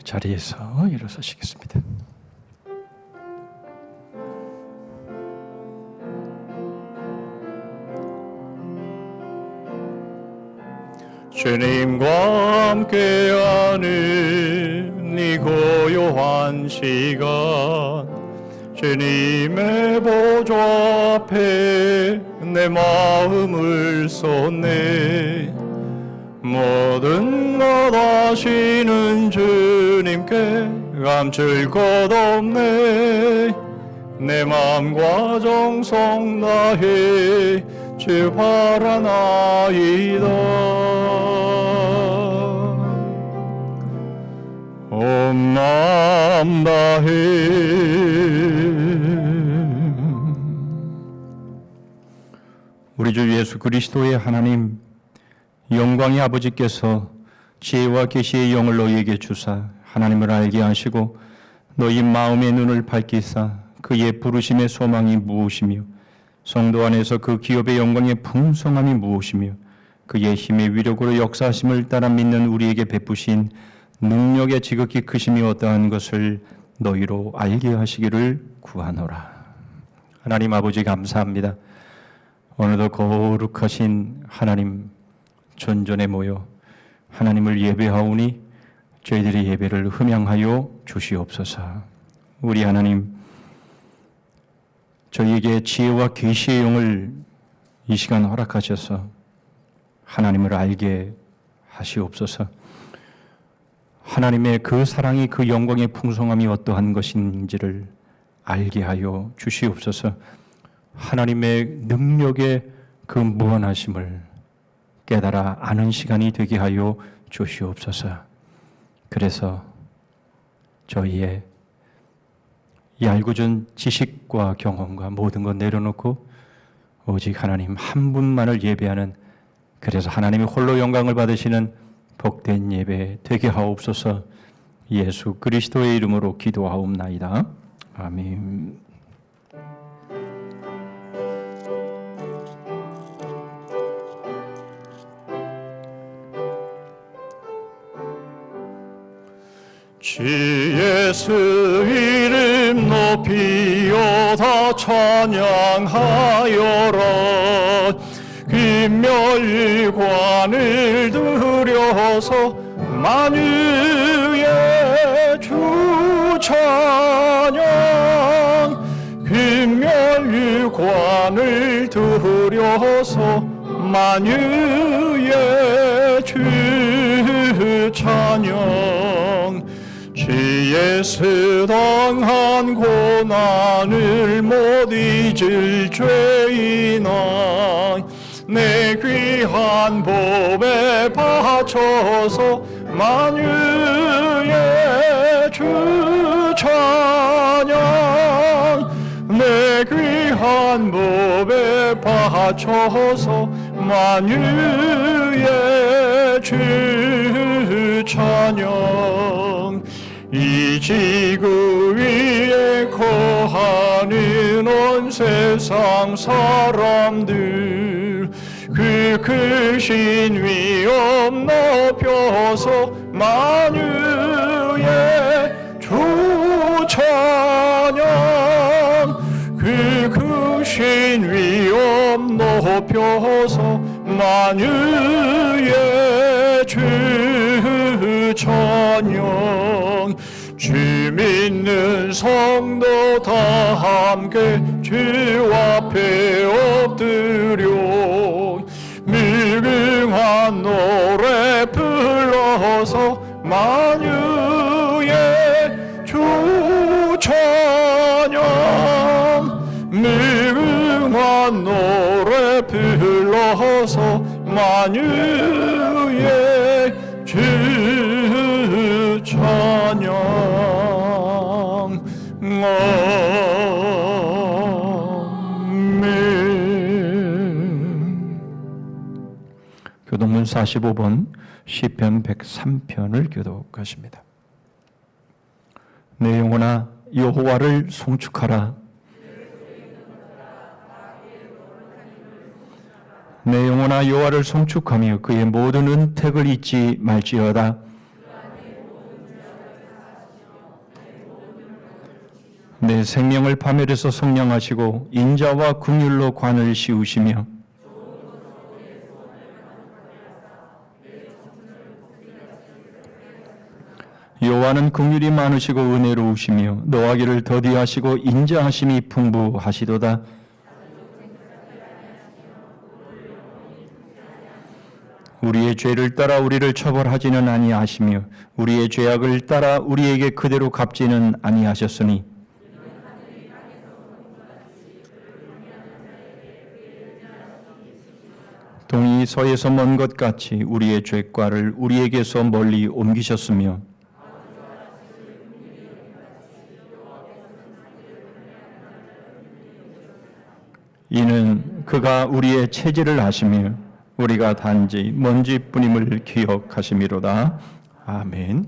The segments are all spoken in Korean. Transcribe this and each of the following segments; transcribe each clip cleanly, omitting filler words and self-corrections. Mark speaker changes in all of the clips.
Speaker 1: 자리에서 일어서시겠습니다. 주님과 함께하는 이 고요한 시간, 주님의 보좌 앞에 내 마음을 쏟네. 모든 것 아시는 주님께 감출 것 없네. 내 마음과 정성 다해 주 바라나이다. 온 마음 다해. 우리 주 예수 그리스도의 하나님, 영광의 아버지께서 지혜와 계시의 영을 너희에게 주사 하나님을 알게 하시고 너희 마음의 눈을 밝히사 그의 부르심의 소망이 무엇이며 성도 안에서 그 기업의 영광의 풍성함이 무엇이며 그의 힘의 위력으로 역사하심을 따라 믿는 우리에게 베푸신 능력의 지극히 크심이 어떠한 것을 너희로 알게 하시기를 구하노라. 하나님 아버지 감사합니다. 오늘도 거룩하신 하나님 전전에 모여 하나님을 예배하오니 저희들의 예배를 흠양하여 주시옵소서. 우리 하나님, 저희에게 지혜와 계시의 영을 이 시간 허락하셔서 하나님을 알게 하시옵소서. 하나님의 그 사랑이, 그 영광의 풍성함이 어떠한 것인지를 알게 하여 주시옵소서. 하나님의 능력의 그 무한하심을 깨달아 아는 시간이 되게 하여 주시옵소서. 그래서 저희의 얄궂은 지식과 경험과 모든 것 내려놓고 오직 하나님 한 분만을 예배하는, 그래서 하나님이 홀로 영광을 받으시는 복된 예배 되게 하옵소서. 예수 그리스도의 이름으로 기도하옵나이다. 아멘. 주 예수 이름 높이어 다 찬양하여라. 김멸관을 들여서 만유의 주 찬양. 김멸관을 들여서 만유의 주 찬양. 주 예수 당한 고난을 못 잊을 죄인아, 내 귀한 몸에 바쳐서 만유의 주 찬양. 내 귀한 몸에 바쳐서 만유의 주 찬양. 이 지구 위에 거하는 온 세상 사람들, 그 크신 위엄 높여서 만유의 주 찬양. 그 크신 위엄 높여서 만유의 주 찬양. 주 믿는 성도 다 함께 주 앞에 엎드려 무궁한 노래 불러서 만유의 주 찬양. 무궁한 노래 불러서 만유의 주 찬양. 아멘. 교동문 45번 시편 103편을 교독하십니다. 내 영혼아 여호와를 송축하라. 내 영혼아 여호와를 송축하며 그의 모든 은택을 잊지 말지어다. 내 생명을 파멸해서 성량하시고 인자와 긍휼로 관을 씌우시며 여호와는 긍휼이 많으시고 은혜로우시며 노하기를 더디하시고 인자하심이 풍부하시도다. 우리의 죄를 따라 우리를 처벌하지는 아니하시며 우리의 죄악을 따라 우리에게 그대로 갚지는 아니하셨으니 동이 서에서 먼 것 같이 우리의 죄과를 우리에게서 멀리 옮기셨으며 이는 그가 우리의 체질을 아시며 우리가 단지 먼지뿐임을 기억하심이로다. 아멘.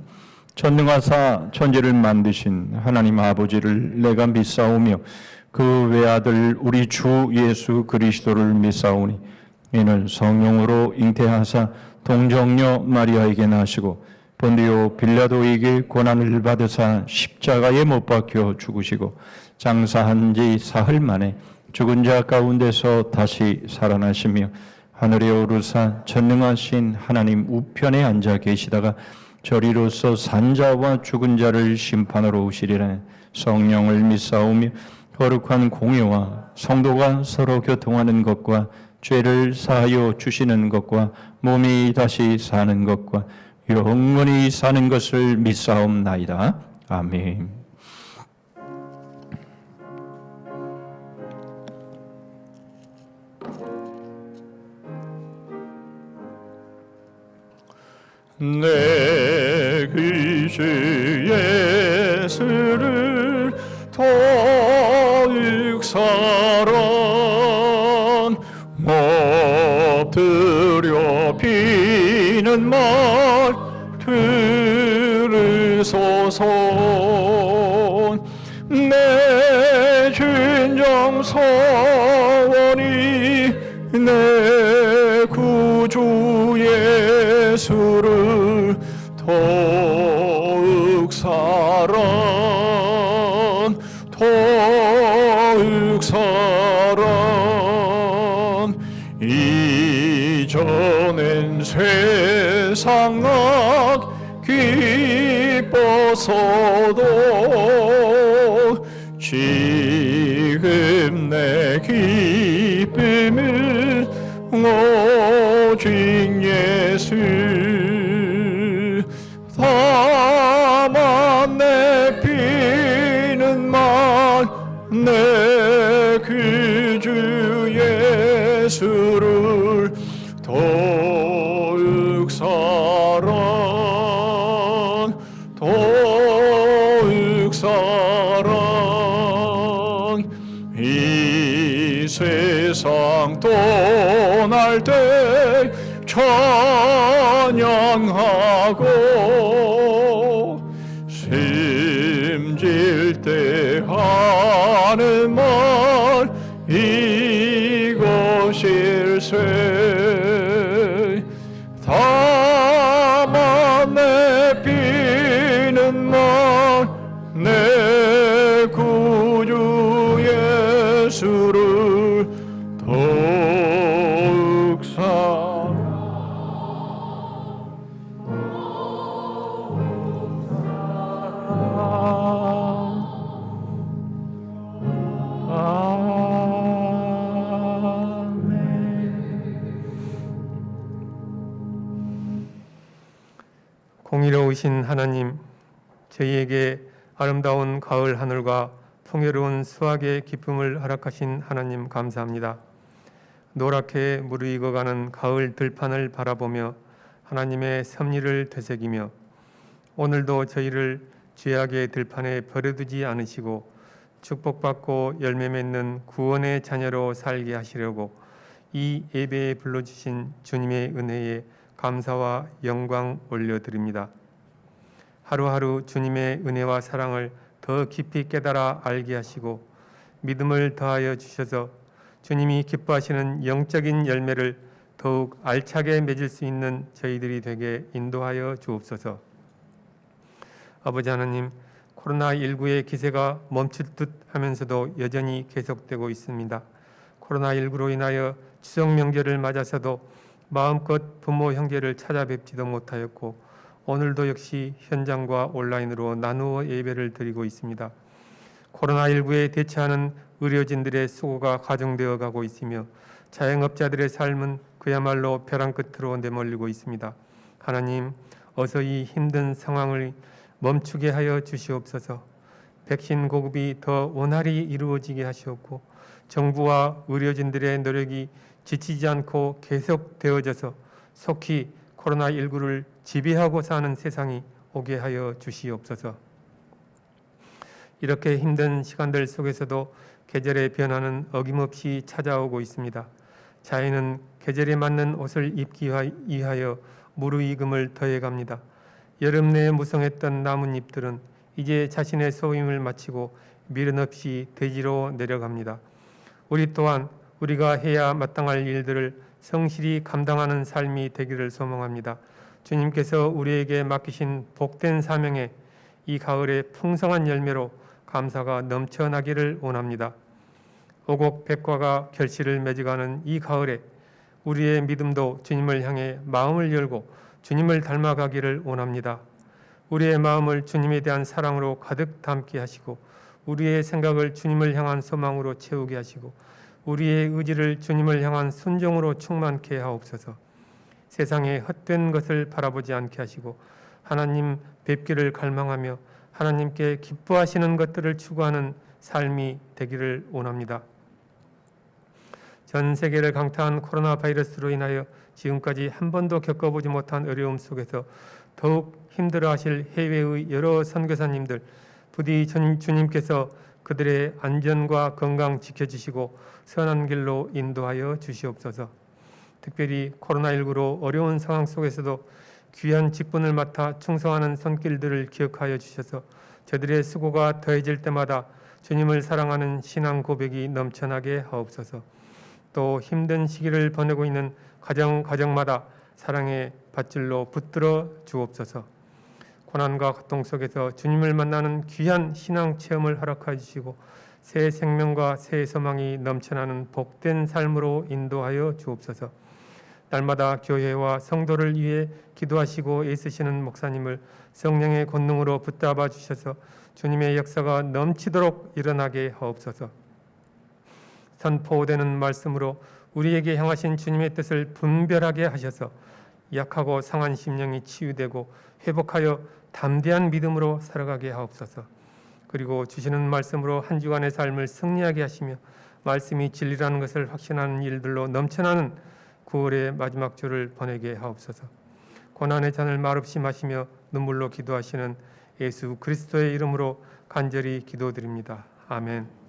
Speaker 1: 전능하사 천지를 만드신 하나님 아버지를 내가 믿사오며 그 외아들 우리 주 예수 그리스도를 믿사오니 이는 성령으로 잉태하사 동정녀 마리아에게 나시고 본디오 빌라도에게 고난을 받으사 십자가에 못 박혀 죽으시고 장사한 지 사흘 만에 죽은 자 가운데서 다시 살아나시며 하늘에 오르사 전능하신 하나님 우편에 앉아 계시다가 저리로서 산자와 죽은 자를 심판하러 오시리라. 성령을 믿사오며 거룩한 공예와 성도가 서로 교통하는 것과 죄를 사하여 주시는 것과 몸이 다시 사는 것과 영원히 사는 것을 믿사옵나이다. 아멘.
Speaker 2: 내 주 예수를 더욱 사랑 엎드려 비는 말 들으소서. 내 진정 서원이 내 구주 예수를 더욱 사랑 더욱 사랑. 이전엔 세상 악 기뻐서도 지금 내 기쁨은 오직 예수. 다만 내 피는 말 내 구주 예수를 더욱 사랑 더욱 사랑. 이 세상 떠날 때 찬양하고 심질 때 하는 말 이것일세. 다만 내 피는 말 내 구주 예수를 더욱 사랑
Speaker 3: 공의로우신 하나님, 저희에게 아름다운 가을 하늘과 풍요로운 수확의 기쁨을 허락하신 하나님 감사합니다. 노랗게 무르익어가는 가을 들판을 바라보며 하나님의 섭리를 되새기며 오늘도 저희를 죄악의 들판에 버려두지 않으시고 축복받고 열매 맺는 구원의 자녀로 살게 하시려고 이 예배에 불러주신 주님의 은혜에 감사와 영광 올려드립니다. 하루하루 주님의 은혜와 사랑을 더 깊이 깨달아 알게 하시고 믿음을 더하여 주셔서 주님이 기뻐하시는 영적인 열매를 더욱 알차게 맺을 수 있는 저희들이 되게 인도하여 주옵소서. 아버지 하나님, 코로나19의 기세가 멈출 듯 하면서도 여전히 계속되고 있습니다. 코로나19로 인하여 추석 명절을 맞아서도 마음껏 부모 형제를 찾아뵙지도 못하였고 오늘도 역시 현장과 온라인으로 나누어 예배를 드리고 있습니다. 코로나19에 대처하는 의료진들의 수고가 가중되어 가고 있으며 자영업자들의 삶은 그야말로 벼랑 끝으로 내몰리고 있습니다. 하나님, 어서 이 힘든 상황을 멈추게 하여 주시옵소서. 백신 공급이 더 원활히 이루어지게 하시옵고 정부와 의료진들의 노력이 지치지 않고 계속되어져서 속히 코로나19를 지배하고 사는 세상이 오게 하여 주시옵소서. 이렇게 힘든 시간들 속에서도 계절의 변화는 어김없이 찾아오고 있습니다. 자연은 계절에 맞는 옷을 입기 위하여 무르익음을 더해갑니다. 여름 내에 무성했던 나뭇잎들은 이제 자신의 소임을 마치고 미련 없이 대지로 내려갑니다. 우리 또한 우리가 해야 마땅할 일들을 성실히 감당하는 삶이 되기를 소망합니다. 주님께서 우리에게 맡기신 복된 사명에 이 가을에 풍성한 열매로 감사가 넘쳐나기를 원합니다. 오곡 백과가 결실을 맺어가는 이 가을에 우리의 믿음도 주님을 향해 마음을 열고 주님을 닮아가기를 원합니다. 우리의 마음을 주님에 대한 사랑으로 가득 담게 하시고 우리의 생각을 주님을 향한 소망으로 채우게 하시고 우리의 의지를 주님을 향한 순종으로 충만케 하옵소서. 세상의 헛된 것을 바라보지 않게 하시고 하나님 뵙기를 갈망하며 하나님께 기뻐하시는 것들을 추구하는 삶이 되기를 원합니다. 전 세계를 강타한 코로나 바이러스로 인하여 지금까지 한 번도 겪어보지 못한 어려움 속에서 더욱 힘들어하실 해외의 여러 선교사님들, 부디 주님께서 그들의 안전과 건강 지켜주시고 선한 길로 인도하여 주시옵소서. 특별히 코로나19로 어려운 상황 속에서도 귀한 직분을 맡아 충성하는 손길들을 기억하여 주셔서 저들의 수고가 더해질 때마다 주님을 사랑하는 신앙 고백이 넘쳐나게 하옵소서. 또 힘든 시기를 보내고 있는 가정마다 사랑의 밧줄로 붙들어 주옵소서. 고난과 고통 속에서 주님을 만나는 귀한 신앙 체험을 허락하여 주시고 새 생명과 새 소망이 넘쳐나는 복된 삶으로 인도하여 주옵소서. 날마다 교회와 성도를 위해 기도하시고 애쓰시는 목사님을 성령의 권능으로 붙잡아 주셔서 주님의 역사가 넘치도록 일어나게 하옵소서. 선포되는 말씀으로 우리에게 향하신 주님의 뜻을 분별하게 하셔서 약하고 상한 심령이 치유되고 회복하여 담대한 믿음으로 살아가게 하옵소서. 그리고 주시는 말씀으로 한 주간의 삶을 승리하게 하시며 말씀이 진리라는 것을 확신하는 일들로 넘쳐나는 9월의 마지막 주를 보내게 하옵소서. 고난의 잔을 말없이 마시며 눈물로 기도하시는 예수 그리스도의 이름으로 간절히 기도드립니다. 아멘.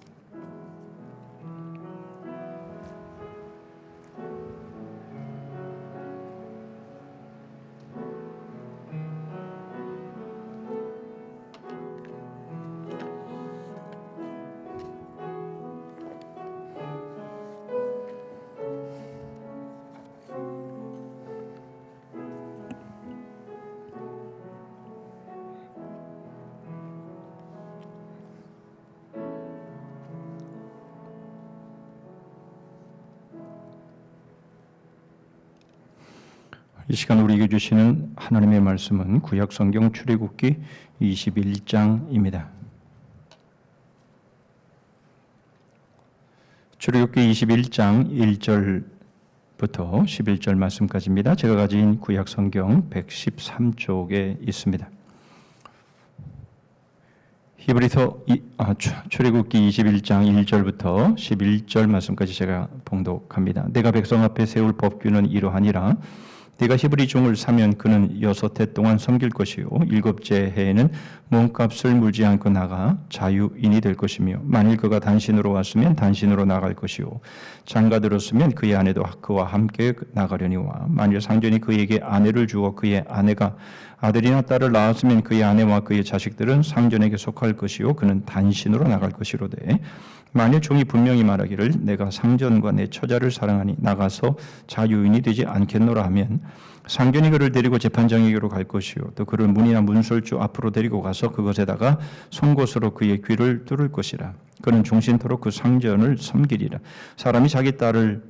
Speaker 1: 이 시간 우리에게 주시는 하나님의 말씀은 구약성경 출애굽기 21장입니다. 출애굽기 21장 1절부터 11절 말씀까지입니다. 제가 가진 구약성경 113쪽에 있습니다. 히브리서 출애굽기 21장 1절부터 11절 말씀까지 제가 봉독합니다. 내가 백성 앞에 세울 법규는 이러하니라. 네가 히브리 종을 사면 그는 6해 동안 섬길 것이요 7째 해에는 몸값을 물지 않고 나가 자유인이 될 것이며 만일 그가 단신으로 왔으면 단신으로 나갈 것이요 장가 들었으면 그의 아내도 그와 함께 나가려니와 만일 상전이 그에게 아내를 주어 그의 아내가 아들이나 딸을 낳았으면 그의 아내와 그의 자식들은 상전에게 속할 것이요 그는 단신으로 나갈 것이로되 만일 종이 분명히 말하기를 내가 상전과 내 처자를 사랑하니 나가서 자유인이 되지 않겠노라 하면 상견이 그를 데리고 재판장에게로 갈 것이요 또 그를 문이나 문설주 앞으로 데리고 가서 그것에다가 송곳으로 그의 귀를 뚫을 것이라. 그는 종신토록 그 상전을 섬기리라. 사람이 자기 딸을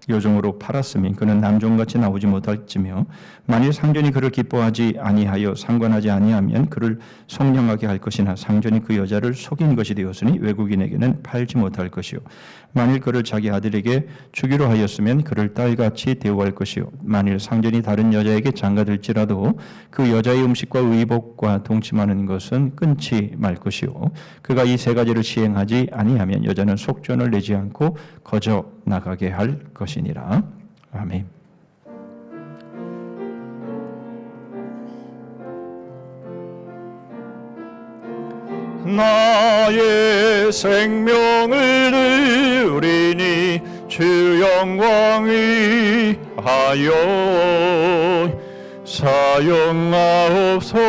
Speaker 1: 요종으로 팔았으니 그는 남종같이 나오지 못할지며 만일 상전이 그를 기뻐하지 아니하여 상관하지 아니하면 그를 속량하게 할 것이나 상전이 그 여자를 속인 것이 되었으니 외국인에게는 팔지 못할 것이요 만일 그를 자기 아들에게 주기로 하였으면 그를 딸같이 대우할 것이요 만일 상전이 다른 여자에게 장가들지라도 그 여자의 음식과 의복과 동침하는 것은 끊지 말 것이요 그가 이 세 가지를 시행하지 아니하면 여자는 속전을 내지 않고 거저 나가게 할 것이니라. 아멘.
Speaker 2: 나의 생명을 누리니 주 영광이 하여 사용하옵소서.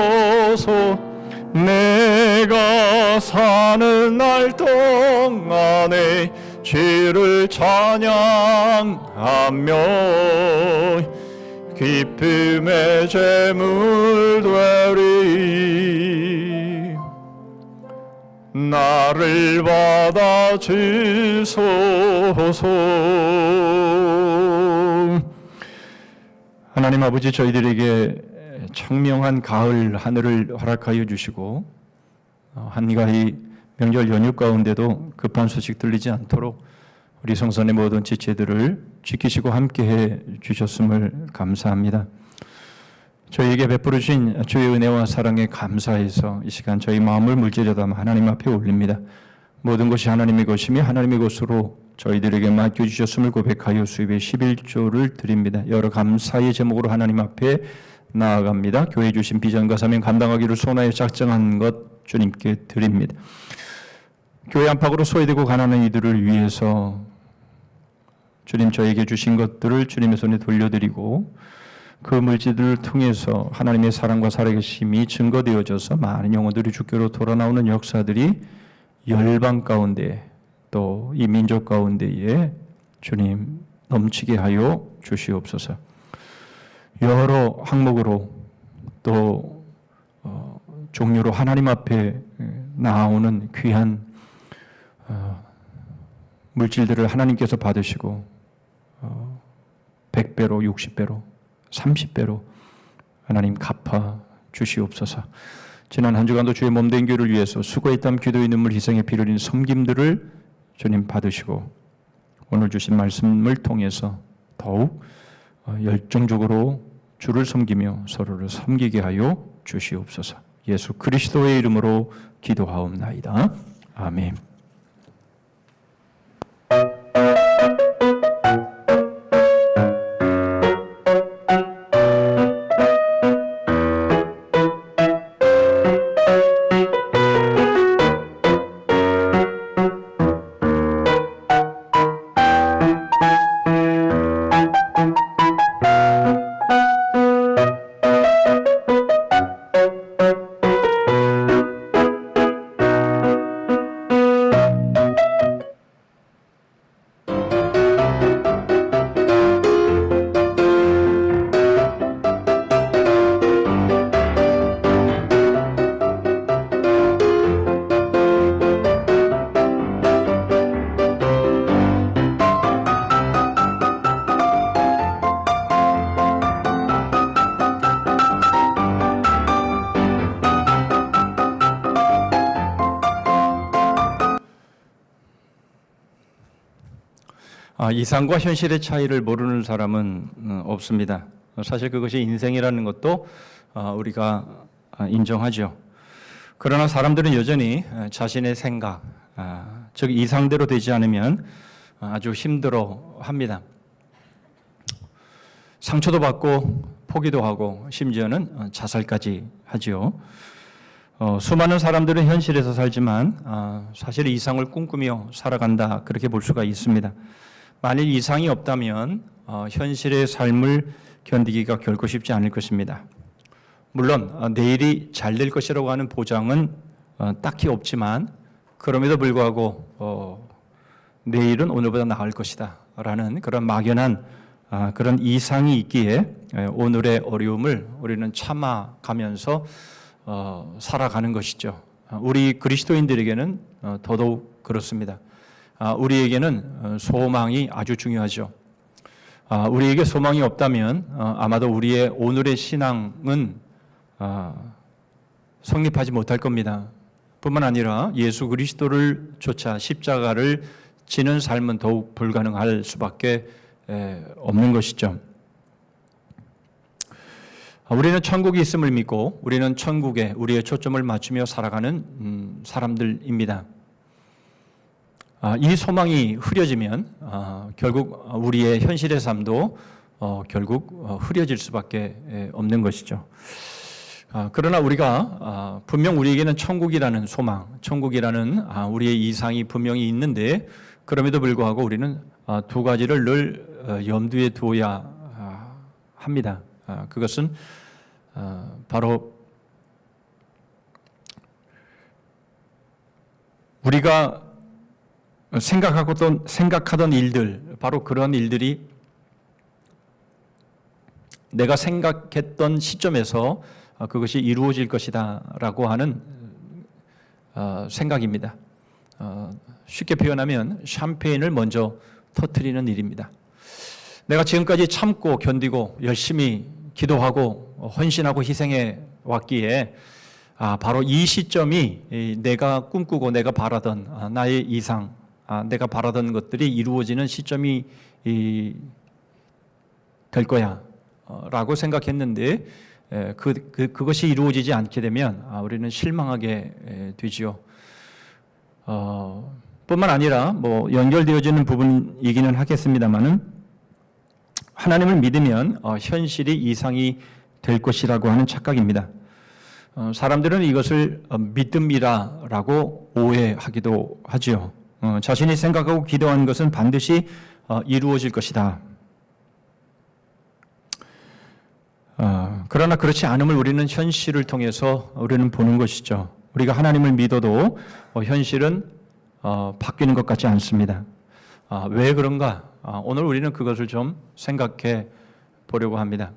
Speaker 2: 내가 사는 날 동안에 주를 찬양하며 기쁨의 제물 되리. 나를 받아 주소서.
Speaker 1: 하나님 아버지, 저희들에게 청명한 가을 하늘을 허락하여 주시고 한가히 명절 연휴 가운데도 급한 소식 들리지 않도록 우리 성산의 모든 지체들을 지키시고 함께해 주셨음을 감사합니다. 저희에게 베풀어 주신 주의 은혜와 사랑에 감사해서 이 시간 저희 마음을 물질려 담아 하나님 앞에 올립니다. 모든 것이 하나님의 것이며 하나님의 것으로 저희들에게 맡겨주셨음을 고백하여 수입의 11조를 드립니다. 여러 감사의 제목으로 하나님 앞에 나아갑니다. 교회 주신 비전과 사명 감당하기를 소원하여 작정한 것 주님께 드립니다. 교회 안팎으로 소외되고 가난한 이들을 위해서 주님 저에게 주신 것들을 주님의 손에 돌려드리고 그 물질들을 통해서 하나님의 사랑과 살아계심이 증거되어져서 많은 영혼들이 주께로 돌아나오는 역사들이 열방 가운데 또 이 민족 가운데에 주님 넘치게 하여 주시옵소서. 여러 항목으로 또 종류로 하나님 앞에 나오는 귀한 물질들을 하나님께서 받으시고 100배로 60배로 30배로 하나님 갚아 주시옵소서. 지난 한 주간도 주의 몸된 교회를 위해서 수고의 땀, 기도의 눈물, 희생의 피를 흘린 섬김들을 주님 받으시고 오늘 주신 말씀을 통해서 더욱 열정적으로 주를 섬기며 서로를 섬기게 하여 주시옵소서. 예수 그리스도의 이름으로 기도하옵나이다. 아멘. 이상과 현실의 차이를 모르는 사람은 없습니다. 사실 그것이 인생이라는 것도 우리가 인정하죠. 그러나 사람들은 여전히 자신의 생각, 즉 이상대로 되지 않으면 아주 힘들어합니다. 상처도 받고 포기도 하고 심지어는 자살까지 하죠. 수많은 사람들은 현실에서 살지만 사실 이상을 꿈꾸며 살아간다, 그렇게 볼 수가 있습니다. 만일 이상이 없다면 현실의 삶을 견디기가 결코 쉽지 않을 것입니다. 물론 내일이 잘 될 것이라고 하는 보장은 딱히 없지만 그럼에도 불구하고 내일은 오늘보다 나을 것이다 라는 그런 막연한 그런 이상이 있기에 오늘의 어려움을 우리는 참아가면서 살아가는 것이죠. 우리 그리스도인들에게는 더더욱 그렇습니다. 우리에게는 소망이 아주 중요하죠. 우리에게 소망이 없다면 아마도 우리의 오늘의 신앙은 성립하지 못할 겁니다. 뿐만 아니라 예수 그리스도를 쫓아 십자가를 지는 삶은 더욱 불가능할 수밖에 없는 것이죠. 우리는 천국이 있음을 믿고 우리는 천국에 우리의 초점을 맞추며 살아가는 사람들입니다. 이 소망이 흐려지면 결국 우리의 현실의 삶도 결국 흐려질 수밖에 없는 것이죠. 그러나 우리가 분명 우리에게는 천국이라는 소망, 천국이라는 우리의 이상이 분명히 있는데 그럼에도 불구하고 우리는 두 가지를 늘 염두에 두어야 합니다. 그것은 바로 우리가 생각하던 일들, 바로 그런 일들이 내가 생각했던 시점에서 그것이 이루어질 것이다 라고 하는 생각입니다. 쉽게 표현하면 샴페인을 먼저 터뜨리는 일입니다. 내가 지금까지 참고 견디고 열심히 기도하고 헌신하고 희생해 왔기에 바로 이 시점이 내가 꿈꾸고 내가 바라던 나의 이상, 내가 바라던 것들이 이루어지는 시점이 될 거야 라고 생각했는데 그것이 이루어지지 않게 되면 우리는 실망하게 되지요. 뿐만 아니라 연결되어지는 부분이기는 하겠습니다만은 하나님을 믿으면 현실이 이상이 될 것이라고 하는 착각입니다. 사람들은 이것을 믿음이라고 오해하기도 하지요. 자신이 생각하고 기도하는 것은 반드시 이루어질 것이다. 그러나 그렇지 않음을 우리는 현실을 통해서 우리는 보는 것이죠. 우리가 하나님을 믿어도 현실은 바뀌는 것 같지 않습니다. 왜 그런가? 오늘 우리는 그것을 좀 생각해 보려고 합니다.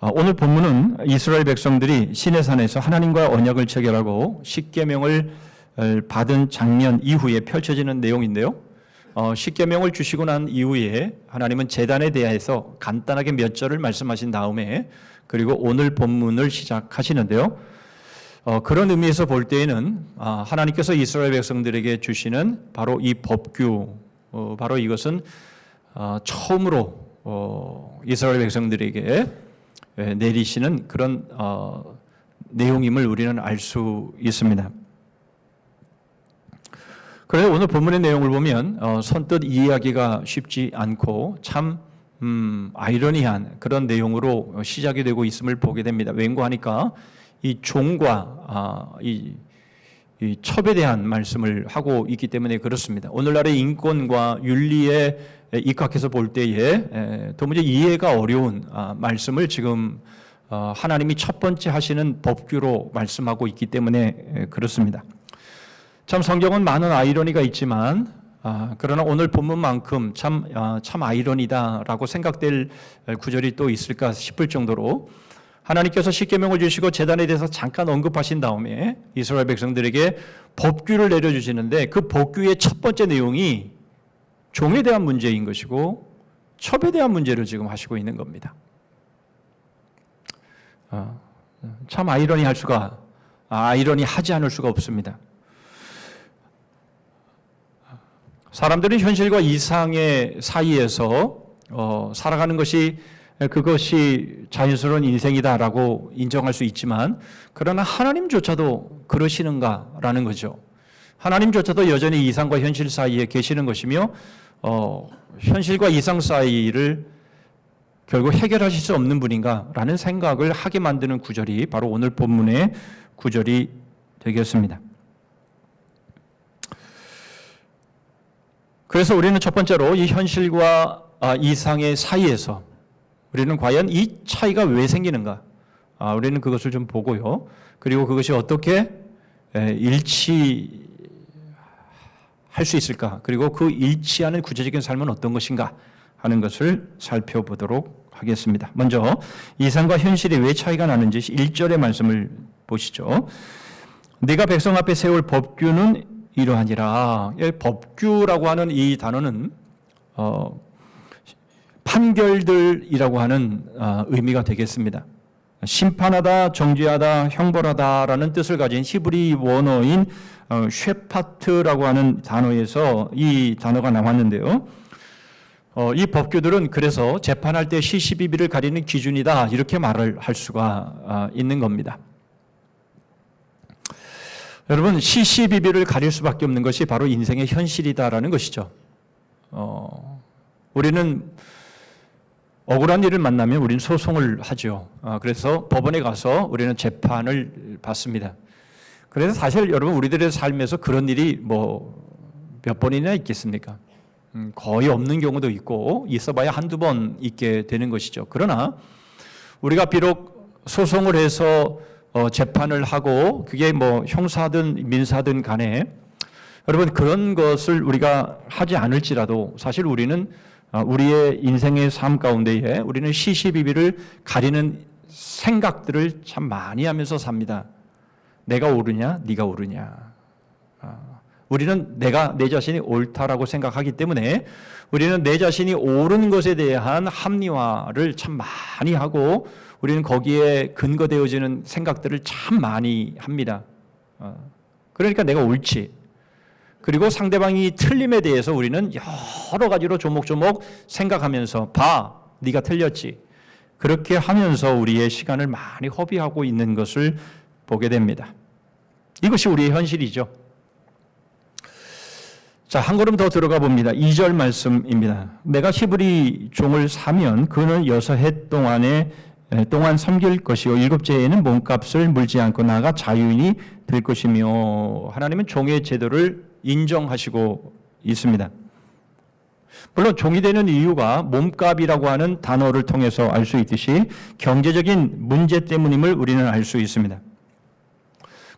Speaker 1: 오늘 본문은 이스라엘 백성들이 시내산에서 하나님과 언약을 체결하고 십계명을 받은 장면 이후에 펼쳐지는 내용인데요. 십계명을 주시고 난 이후에 하나님은 제단에 대해서 간단하게 몇 절을 말씀하신 다음에 그리고 오늘 본문을 시작하시는데요. 그런 의미에서 볼 때에는 하나님께서 이스라엘 백성들에게 주시는 바로 이 법규, 바로 이것은 처음으로 이스라엘 백성들에게 내리시는 그런 내용임을 우리는 알 수 있습니다. 그래서 오늘 본문의 내용을 보면 선뜻 이해하기가 쉽지 않고 참 아이러니한 그런 내용으로 시작이 되고 있음을 보게 됩니다. 왠고하니까 이 종과 이 첩에 대한 말씀을 하고 있기 때문에 그렇습니다. 오늘날의 인권과 윤리에 입각해서 볼 때에 도무지 이해가 어려운 말씀을 지금 하나님이 첫 번째 하시는 법규로 말씀하고 있기 때문에 그렇습니다. 참 성경은 많은 아이러니가 있지만 그러나 오늘 본문만큼 참 아이러니다라고 생각될 구절이 또 있을까 싶을 정도로 하나님께서 십계명을 주시고 제단에 대해서 잠깐 언급하신 다음에 이스라엘 백성들에게 법규를 내려주시는데 그 법규의 첫 번째 내용이 종에 대한 문제인 것이고 첩에 대한 문제를 지금 하시고 있는 겁니다. 참 아이러니하지 않을 수가 없습니다. 사람들은 현실과 이상의 사이에서 살아가는 그것이 자연스러운 인생이다라고 인정할 수 있지만 그러나 하나님조차도 그러시는가라는 거죠. 하나님조차도 여전히 이상과 현실 사이에 계시는 것이며 현실과 이상 사이를 결국 해결하실 수 없는 분인가라는 생각을 하게 만드는 구절이 바로 오늘 본문의 구절이 되겠습니다. 그래서 우리는 첫 번째로 이 현실과 이상의 사이에서 우리는 과연 이 차이가 왜 생기는가? 우리는 그것을 좀 보고요. 그리고 그것이 어떻게 일치할 수 있을까? 그리고 그 일치하는 구체적인 삶은 어떤 것인가? 하는 것을 살펴보도록 하겠습니다. 먼저 이상과 현실이 왜 차이가 나는지 1절의 말씀을 보시죠. 네가 백성 앞에 세울 법규는 이러하니라. 법규라고 하는 이 단어는 판결들이라고 하는 의미가 되겠습니다. 심판하다, 정죄하다, 형벌하다라는 뜻을 가진 히브리 원어인 쉐파트라고 하는 단어에서 이 단어가 나왔는데요. 이 법규들은 그래서 재판할 때 시시비비를 가리는 기준이다, 이렇게 말을 할 수가 있는 겁니다. 여러분, 시시비비를 가릴 수밖에 없는 것이 바로 인생의 현실이다라는 것이죠. 우리는 억울한 일을 만나면 우리는 소송을 하죠. 그래서 법원에 가서 우리는 재판을 받습니다. 그래서 사실 여러분, 우리들의 삶에서 그런 일이 몇 번이나 있겠습니까? 거의 없는 경우도 있고 있어봐야 한두 번 있게 되는 것이죠. 그러나 우리가 비록 소송을 해서 재판을 하고 그게 형사든 민사든 간에 여러분, 그런 것을 우리가 하지 않을지라도 사실 우리는 우리의 인생의 삶 가운데에 우리는 시시비비를 가리는 생각들을 참 많이 하면서 삽니다. 내가 옳으냐, 네가 옳으냐. 우리는 내가 내 자신이 옳다라고 생각하기 때문에 우리는 내 자신이 옳은 것에 대한 합리화를 참 많이 하고 우리는 거기에 근거되어지는 생각들을 참 많이 합니다. 그러니까 내가 옳지. 그리고 상대방이 틀림에 대해서 우리는 여러 가지로 조목조목 생각하면서 봐, 네가 틀렸지. 그렇게 하면서 우리의 시간을 많이 허비하고 있는 것을 보게 됩니다. 이것이 우리의 현실이죠. 자, 한 걸음 더 들어가 봅니다. 2절 말씀입니다. 내가 히브리 종을 사면 그는 6해 동안 섬길 것이요 7째에는 몸값을 물지 않고 나아가 자유인이 될 것이며, 하나님은 종의 제도를 인정하시고 있습니다. 물론 종이 되는 이유가 몸값이라고 하는 단어를 통해서 알 수 있듯이 경제적인 문제 때문임을 우리는 알 수 있습니다.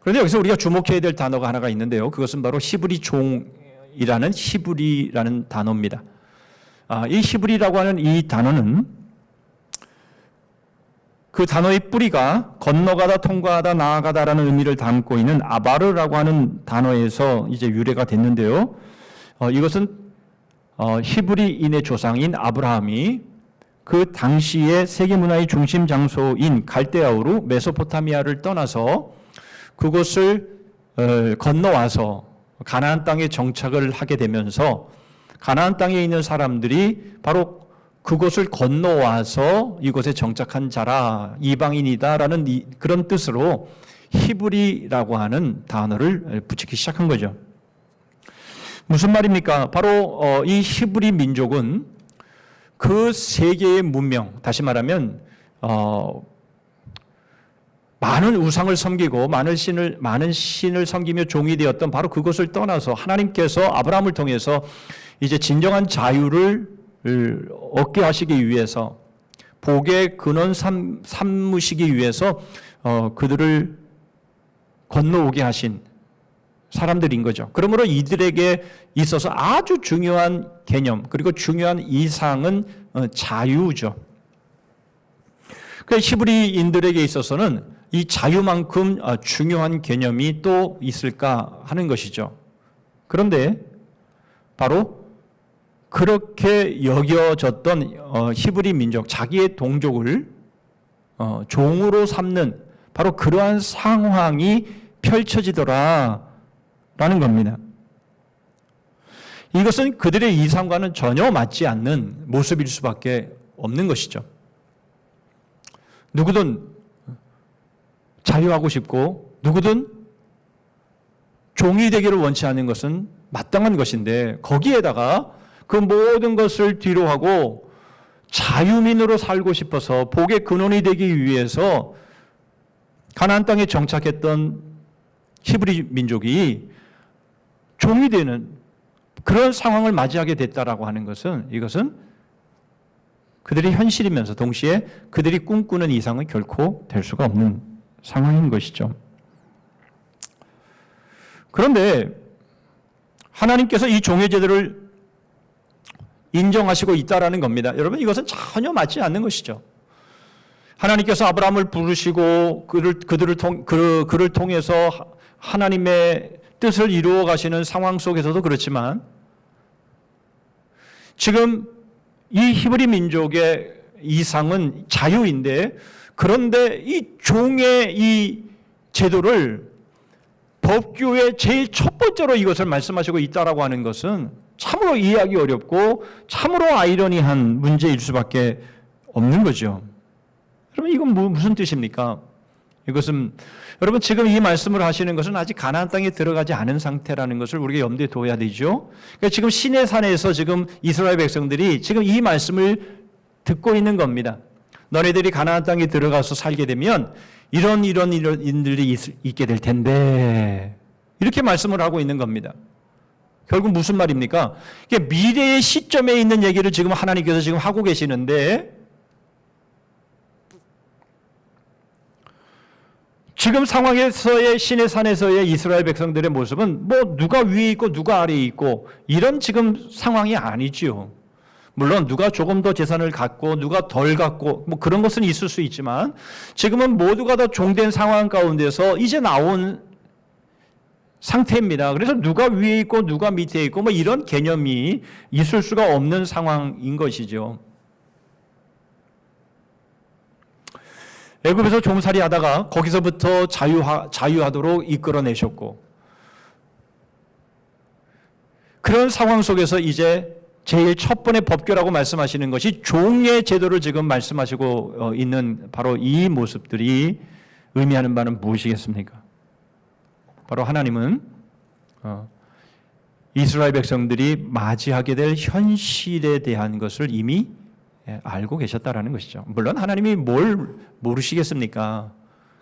Speaker 1: 그런데 여기서 우리가 주목해야 될 단어가 하나가 있는데요. 그것은 바로 히브리 종이라는 히브리라는 단어입니다. 이 히브리라고 하는 이 단어는 그 단어의 뿌리가 건너가다, 통과하다, 나아가다라는 의미를 담고 있는 아바르라고 하는 단어에서 이제 유래가 됐는데요. 이것은 히브리인의 조상인 아브라함이 그 당시의 세계 문화의 중심 장소인 갈대아우로 메소포타미아를 떠나서 그곳을 건너와서 가나안 땅에 정착을 하게 되면서 가나안 땅에 있는 사람들이 바로 그곳을 건너와서 이곳에 정착한 자라, 이방인이다라는 그런 뜻으로 히브리라고 하는 단어를 붙이기 시작한 거죠. 무슨 말입니까? 바로 이 히브리 민족은 그 세계의 문명, 다시 말하면 많은 우상을 섬기고 많은 신을 섬기며 종이 되었던 바로 그것을 떠나서 하나님께서 아브라함을 통해서 이제 진정한 자유를 얻게 하시기 위해서, 복의 근원 삼으시기 위해서 그들을 건너오게 하신 사람들인 거죠. 그러므로 이들에게 있어서 아주 중요한 개념, 그리고 중요한 이상은 자유죠. 그 히브리인들에게 있어서는 이 자유만큼 중요한 개념이 또 있을까 하는 것이죠. 그런데 바로 그렇게 여겨졌던 히브리 민족, 자기의 동족을 종으로 삼는 바로 그러한 상황이 펼쳐지더라라는 겁니다. 이것은 그들의 이상과는 전혀 맞지 않는 모습일 수밖에 없는 것이죠. 누구든 자유하고 싶고 누구든 종이 되기를 원치 않는 것은 마땅한 것인데, 거기에다가 그 모든 것을 뒤로 하고 자유민으로 살고 싶어서 복의 근원이 되기 위해서 가나안 땅에 정착했던 히브리 민족이 종이 되는 그런 상황을 맞이하게 됐다라고 하는 것은, 이것은 그들의 현실이면서 동시에 그들이 꿈꾸는 이상은 결코 될 수가 없는 상황인 것이죠. 그런데 하나님께서 이 종의 제도를 인정하시고 있다라는 겁니다. 여러분, 이것은 전혀 맞지 않는 것이죠. 하나님께서 아브라함을 부르시고 그를 통해서 하나님의 뜻을 이루어 가시는 상황 속에서도 그렇지만, 지금 이 히브리 민족의 이상은 자유인데, 그런데 이 종의 이 제도를 법규의 제일 첫 번째로 이것을 말씀하시고 있다라고 하는 것은 참으로 이해하기 어렵고 참으로 아이러니한 문제일 수밖에 없는 거죠. 여러분, 이건 무슨 뜻입니까? 이것은 여러분, 지금 이 말씀을 하시는 것은 아직 가나안 땅에 들어가지 않은 상태라는 것을 우리가 염두에 둬야 되죠. 그러니까 지금 시내 산에서 지금 이스라엘 백성들이 지금 이 말씀을 듣고 있는 겁니다. 너네들이 가나안 땅에 들어가서 살게 되면 이런 일들이 있게 될 텐데, 이렇게 말씀을 하고 있는 겁니다. 결국 무슨 말입니까? 미래의 시점에 있는 얘기를 지금 하나님께서 지금 하고 계시는데, 지금 상황에서의 시내산에서의 이스라엘 백성들의 모습은 뭐 누가 위에 있고 누가 아래에 있고 이런 지금 상황이 아니지요. 물론 누가 조금 더 재산을 갖고 누가 덜 갖고 뭐 그런 것은 있을 수 있지만, 지금은 모두가 다 종된 상황 가운데서 이제 나온 상태입니다. 그래서 누가 위에 있고 누가 밑에 있고 뭐 이런 개념이 있을 수가 없는 상황인 것이죠. 애굽에서 종살이 하다가 거기서부터 자유하도록 이끌어내셨고, 그런 상황 속에서 이제 제일 첫 번째 법규라고 말씀하시는 것이 종의 제도를 지금 말씀하시고 있는 바로 이 모습들이 의미하는 바는 무엇이겠습니까? 바로 하나님은 이스라엘 백성들이 맞이하게 될 현실에 대한 것을 이미 알고 계셨다라는 것이죠. 물론 하나님이 뭘 모르시겠습니까?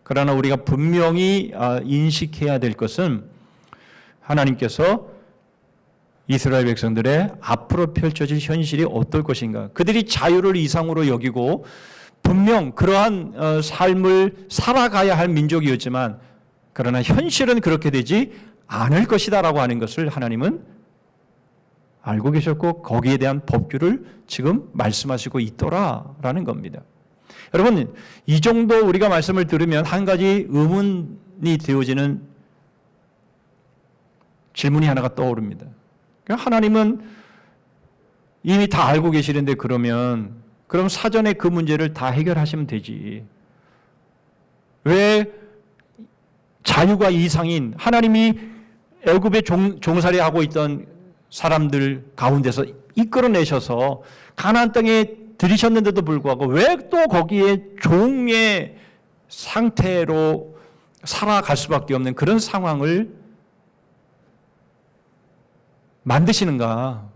Speaker 1: 그러나 우리가 분명히 인식해야 될 것은, 하나님께서 이스라엘 백성들의 앞으로 펼쳐질 현실이 어떨 것인가, 그들이 자유를 이상으로 여기고 분명 그러한 삶을 살아가야 할 민족이었지만, 그러나 현실은 그렇게 되지 않을 것이다라고 하는 것을 하나님은 알고 계셨고, 거기에 대한 법규를 지금 말씀하시고 있더라라는 겁니다. 여러분, 이 정도 우리가 말씀을 들으면 한 가지 의문이 되어지는 질문이 하나가 떠오릅니다. 하나님은 이미 다 알고 계시는데 그럼 사전에 그 문제를 다 해결하시면 되지. 왜 자유가 이상인 하나님이 애굽에 종살이 하고 있던 사람들 가운데서 이끌어내셔서 가나안 땅에 들이셨는데도 불구하고 왜 또 거기에 종의 상태로 살아갈 수밖에 없는 그런 상황을 만드시는가,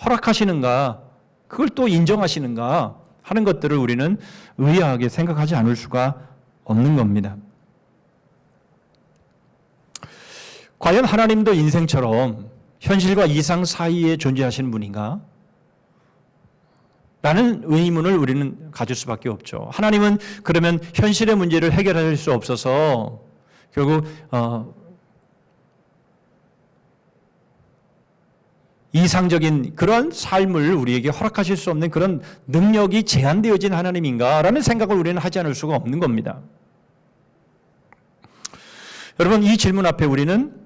Speaker 1: 허락하시는가, 그걸 또 인정하시는가 하는 것들을 우리는 의아하게 생각하지 않을 수가 없는 겁니다. 과연 하나님도 인생처럼 현실과 이상 사이에 존재하시는 분인가? 라는 의문을 우리는 가질 수밖에 없죠. 하나님은 그러면 현실의 문제를 해결할 수 없어서 결국 이상적인 그런 삶을 우리에게 허락하실 수 없는 그런 능력이 제한되어진 하나님인가라는 생각을 우리는 하지 않을 수가 없는 겁니다. 여러분, 이 질문 앞에 우리는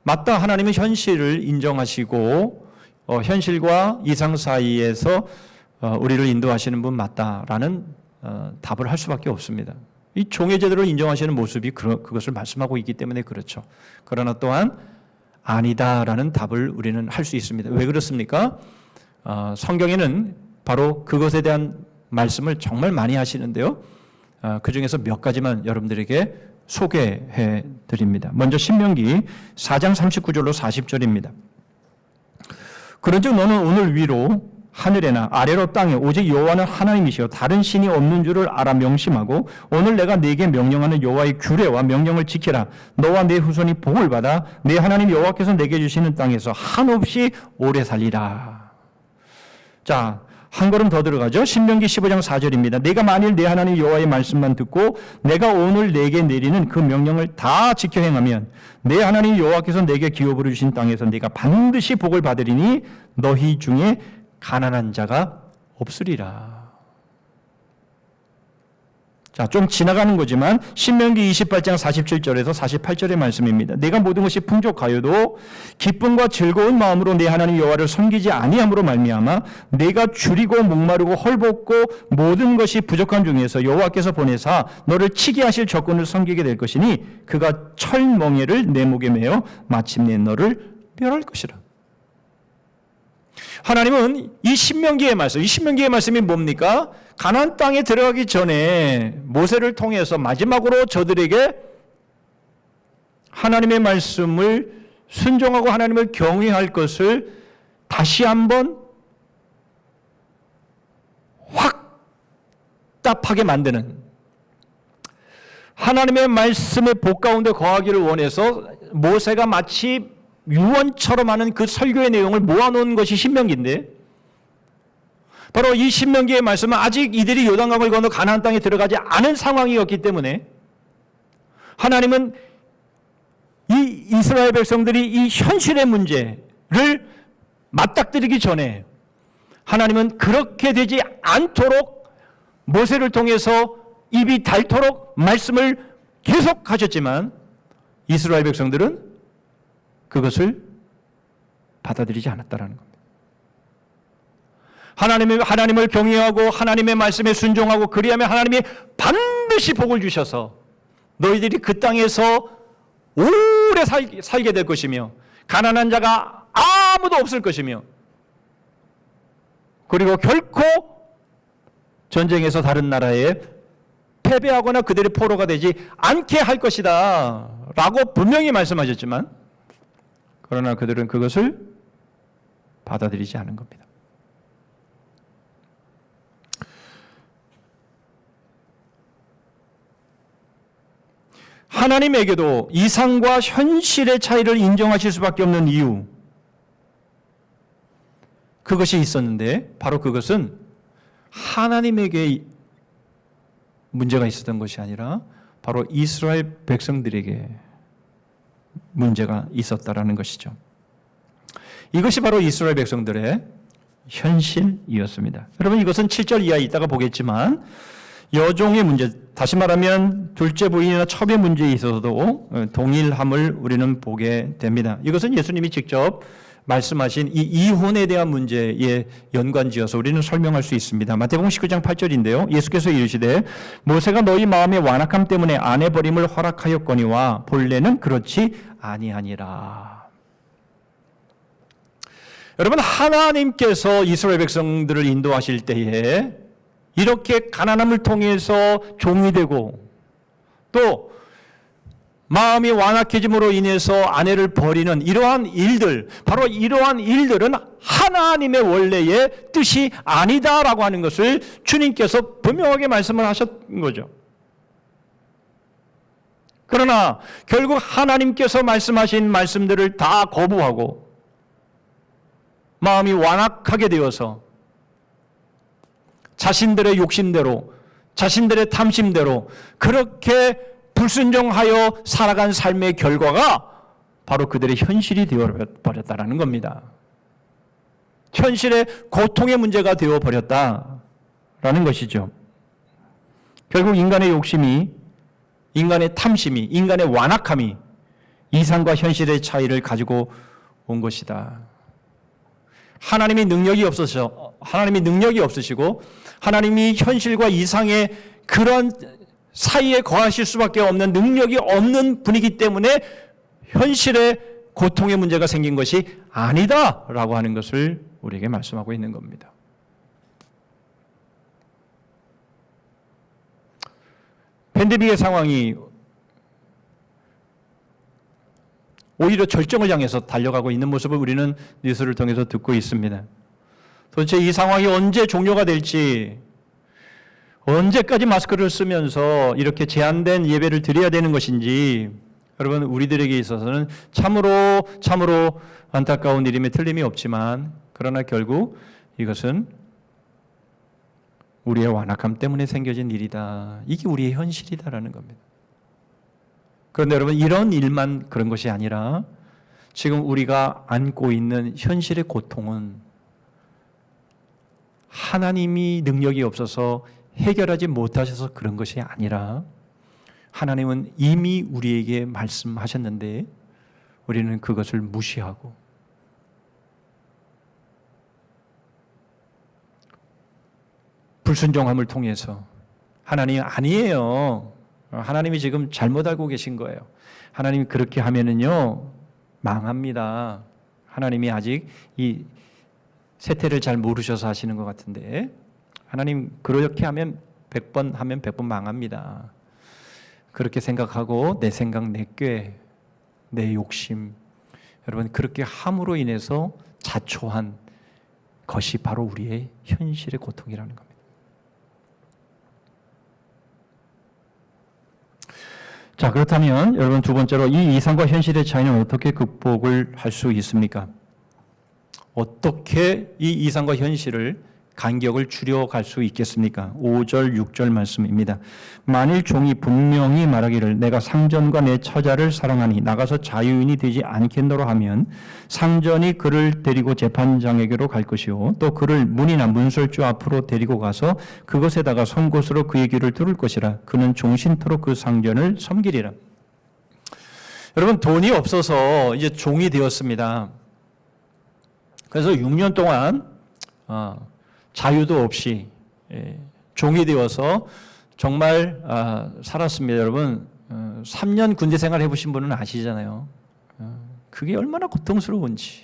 Speaker 1: 맞다, 하나님은 현실을 인정하시고 현실과 이상 사이에서 우리를 인도하시는 분 맞다라는 답을 할 수밖에 없습니다. 이 종의 제도를 인정하시는 모습이 그것을 말씀하고 있기 때문에 그렇죠. 그러나 또한 아니다라는 답을 우리는 할 수 있습니다. 왜 그렇습니까? 성경에는 바로 그것에 대한 말씀을 정말 많이 하시는데요. 그 중에서 몇 가지만 여러분들에게 소개해 드립니다. 먼저 신명기 4장 39절로 40절입니다. 그런즉 너는 오늘 위로 하늘에나 아래로 땅에 오직 여호와는 하나님이시여 다른 신이 없는 줄을 알아 명심하고 오늘 내가 네게 명령하는 여호와의 규례와 명령을 지키라. 너와 네 후손이 복을 받아 네 하나님 여호와께서 내게 주시는 땅에서 한없이 오래 살리라. 자, 한 걸음 더 들어가죠. 신명기 15장 4절입니다. 내가 만일 내 하나님 여호와의 말씀만 듣고 내가 오늘 내게 내리는 그 명령을 다 지켜 행하면 내 하나님 여호와께서 내게 기업으로 주신 땅에서 내가 반드시 복을 받으리니 너희 중에 가난한 자가 없으리라. 자, 좀 지나가는 거지만 신명기 28장 47절에서 48절의 말씀입니다. 내가 모든 것이 풍족하여도 기쁨과 즐거운 마음으로 내 하나님 여호와를 섬기지 아니함으로 말미암아 내가 줄이고 목마르고 헐벗고 모든 것이 부족한 중에서 여호와께서 보내사 너를 치게 하실 적군을 섬기게 될 것이니 그가 철멍에를 내 목에 매어 마침내 너를 멸할 것이라. 하나님은 이 신명기의 말씀이 뭡니까? 가나안 땅에 들어가기 전에 모세를 통해서 마지막으로 저들에게 하나님의 말씀을 순종하고 하나님을 경외할 것을 다시 한번 확답하게 만드는, 하나님의 말씀의 복 가운데 거하기를 원해서 모세가 마치 유언처럼 하는 그 설교의 내용을 모아놓은 것이 신명기인데, 바로 이 신명기의 말씀은 아직 이들이 요단강을 건너 가나안 땅에 들어가지 않은 상황이었기 때문에 하나님은 이 이스라엘 백성들이 이 현실의 문제를 맞닥뜨리기 전에 하나님은 그렇게 되지 않도록 모세를 통해서 입이 닳도록 말씀을 계속하셨지만 이스라엘 백성들은 그것을 받아들이지 않았다라는 겁니다. 하나님을 경외하고 하나님의 말씀에 순종하고 그리하면 하나님이 반드시 복을 주셔서 너희들이 그 땅에서 오래 살게 될 것이며 가난한 자가 아무도 없을 것이며 그리고 결코 전쟁에서 다른 나라에 패배하거나 그들의 포로가 되지 않게 할 것이다 라고 분명히 말씀하셨지만 그러나 그들은 그것을 받아들이지 않은 겁니다. 하나님에게도 이상과 현실의 차이를 인정하실 수밖에 없는 이유, 그것이 있었는데 바로 그것은 하나님에게 문제가 있었던 것이 아니라 바로 이스라엘 백성들에게 문제가 있었다라는 것이죠. 이것이 바로 이스라엘 백성들의 현실이었습니다. 여러분, 이것은 7절 이하에 있다가 보겠지만 여종의 문제, 다시 말하면 둘째 부인이나 첩의 문제에 있어서도 동일함을 우리는 보게 됩니다. 이것은 예수님이 직접 말씀하신 이 이혼에 대한 문제에 연관지어서 우리는 설명할 수 있습니다. 마태복음 19장 8절인데요. 예수께서 이르시되 모세가 너희 마음의 완악함 때문에 아내 버림을 허락하였거니와 본래는 그렇지 아니하니라. 여러분, 하나님께서 이스라엘 백성들을 인도하실 때에 이렇게 가난함을 통해서 종이 되고 또 마음이 완악해짐으로 인해서 아내를 버리는 이러한 일들, 바로 이러한 일들은 하나님의 원래의 뜻이 아니다라고 하는 것을 주님께서 분명하게 말씀을 하셨던 거죠. 그러나 결국 하나님께서 말씀하신 말씀들을 다 거부하고 마음이 완악하게 되어서 자신들의 욕심대로, 자신들의 탐심대로 그렇게 불순종하여 살아간 삶의 결과가 바로 그들의 현실이 되어버렸다라는 겁니다. 현실의 고통의 문제가 되어버렸다라는 것이죠. 결국 인간의 욕심이, 인간의 탐심이, 인간의 완악함이 이상과 현실의 차이를 가지고 온 것이다. 하나님이 능력이 없으시고 하나님이 현실과 이상의 그런 사이에 거하실 수밖에 없는 능력이 없는 분이기 때문에 현실의 고통의 문제가 생긴 것이 아니다라고 하는 것을 우리에게 말씀하고 있는 겁니다. 팬데믹의 상황이 오히려 절정을 향해서 달려가고 있는 모습을 우리는 뉴스를 통해서 듣고 있습니다. 도대체 이 상황이 언제 종료가 될지, 언제까지 마스크를 쓰면서 이렇게 제한된 예배를 드려야 되는 것인지, 여러분, 우리들에게 있어서는 참으로 안타까운 일임에 틀림이 없지만, 그러나 결국 이것은 우리의 완악함 때문에 생겨진 일이다. 이게 우리의 현실이다라는 겁니다. 그런데 여러분, 이런 일만 그런 것이 아니라 지금 우리가 안고 있는 현실의 고통은 하나님이 능력이 없어서 해결하지 못하셔서 그런 것이 아니라 하나님은 이미 우리에게 말씀하셨는데 우리는 그것을 무시하고 불순종함을 통해서 하나님 아니에요. 하나님이 지금 잘못 알고 계신 거예요. 하나님이 그렇게 하면은요 망합니다. 하나님이 아직 이 세태를 잘 모르셔서 하시는 것 같은데 하나님 그렇게 하면 100번 하면 100번 망합니다. 그렇게 생각하고 내 생각, 내 꾀, 내 욕심, 여러분 그렇게 함으로 인해서 자초한 것이 바로 우리의 현실의 고통이라는 겁니다. 자, 그렇다면 여러분 두 번째로 이 이상과 현실의 차이는 어떻게 극복을 할 수 있습니까? 어떻게 이 이상과 현실을 간격을 줄여갈 수 있겠습니까? 5절, 6절 말씀입니다. 만일 종이 분명히 말하기를 내가 상전과 내 처자를 사랑하니 나가서 자유인이 되지 않겠노라 하면 상전이 그를 데리고 재판장에게로 갈 것이요 또 그를 문이나 문설주 앞으로 데리고 가서 그것에다가 송곳으로 그의 귀를 뚫을 것이라. 그는 종신토록 그 상전을 섬기리라. 여러분 돈이 없어서 이제 종이 되었습니다. 그래서 6년 동안 자유도 없이 종이 되어서 정말 살았습니다. 여러분 3년 군대 생활 해보신 분은 아시잖아요. 그게 얼마나 고통스러운지.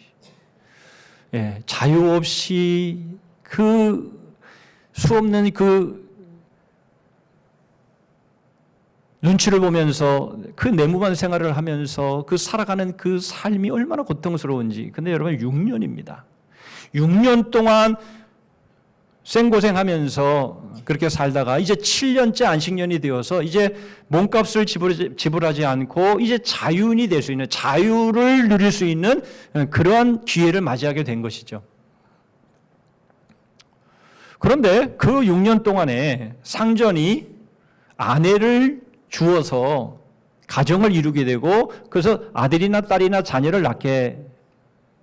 Speaker 1: 자유 없이 그 수없는 그 눈치를 보면서 그 내무반 생활을 하면서 그 살아가는 그 삶이 얼마나 고통스러운지. 근데 여러분 6년입니다. 6년 동안 생고생하면서 그렇게 살다가 이제 7년째 안식년이 되어서 이제 몸값을 지불하지 않고 이제 자유인이 될 수 있는, 자유를 누릴 수 있는 그러한 기회를 맞이하게 된 것이죠. 그런데 그 6년 동안에 상전이 아내를 주어서 가정을 이루게 되고 그래서 아들이나 딸이나 자녀를 낳게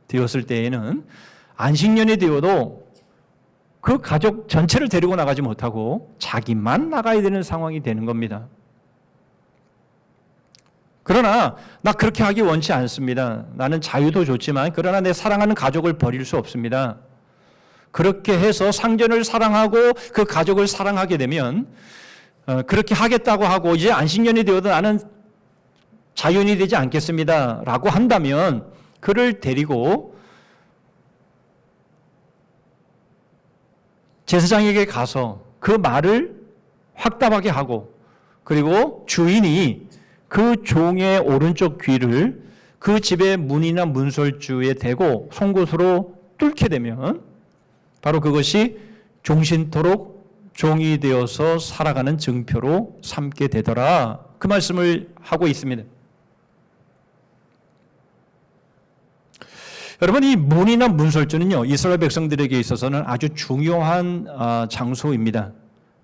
Speaker 1: 되었을 때에는 안식년이 되어도 그 가족 전체를 데리고 나가지 못하고 자기만 나가야 되는 상황이 되는 겁니다. 그러나 나 그렇게 하기 원치 않습니다. 나는 자유도 좋지만 그러나 내 사랑하는 가족을 버릴 수 없습니다. 그렇게 해서 상전을 사랑하고 그 가족을 사랑하게 되면 그렇게 하겠다고 하고 이제 안식년이 되어도 나는 자유인이 되지 않겠습니다 라고 한다면 그를 데리고 제사장에게 가서 그 말을 확답하게 하고 그리고 주인이 그 종의 오른쪽 귀를 그 집의 문이나 문설주에 대고 송곳으로 뚫게 되면 바로 그것이 종신토록 종이 되어서 살아가는 증표로 삼게 되더라. 그 말씀을 하고 있습니다. 여러분 이 문이나 문설주는요 이스라엘 백성들에게 있어서는 아주 중요한 장소입니다.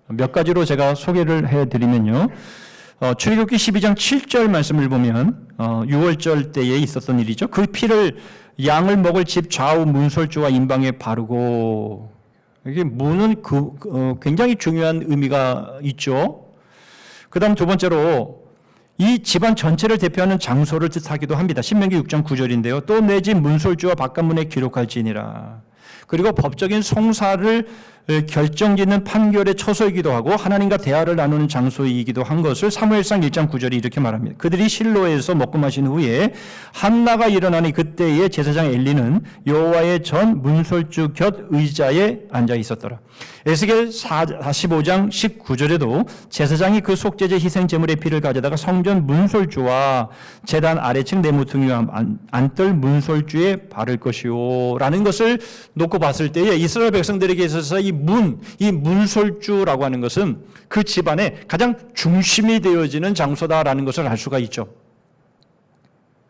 Speaker 1: 몇 가지로 제가 소개를 해드리면요. 출애굽기 12장 7절 말씀을 보면 6월절 때에 있었던 일이죠. 그 피를 양을 먹을 집 좌우 문설주와 임방에 바르고 이게 문은 굉장히 중요한 의미가 있죠. 그 다음 두 번째로 이 집안 전체를 대표하는 장소를 뜻하기도 합니다. 신명기 6장 9절인데요. 또 내 집 문설주와 바깥문에 기록할지니라. 그리고 법적인 송사를 결정짓는 판결의 처소이기도 하고 하나님과 대화를 나누는 장소이기도 한 것을 사무엘상 1장 9절이 이렇게 말합니다. 그들이 실로에서 먹고 마신 후에 한나가 일어나니 그때에 제사장 엘리는 여호와의 전 문설주 곁 의자에 앉아 있었더라. 에스겔 45장 19절에도 제사장이 그 속죄제 희생 제물의 피를 가져다가 성전 문설주와 제단 아래층 내무퉁이와 안뜰 문설주에 바를 것이요 라는 것을 놓고 봤을 때에 이스라엘 백성들에게 있어서 이 문설주라고 하는 것은 그 집안의 가장 중심이 되어지는 장소다라는 것을 알 수가 있죠.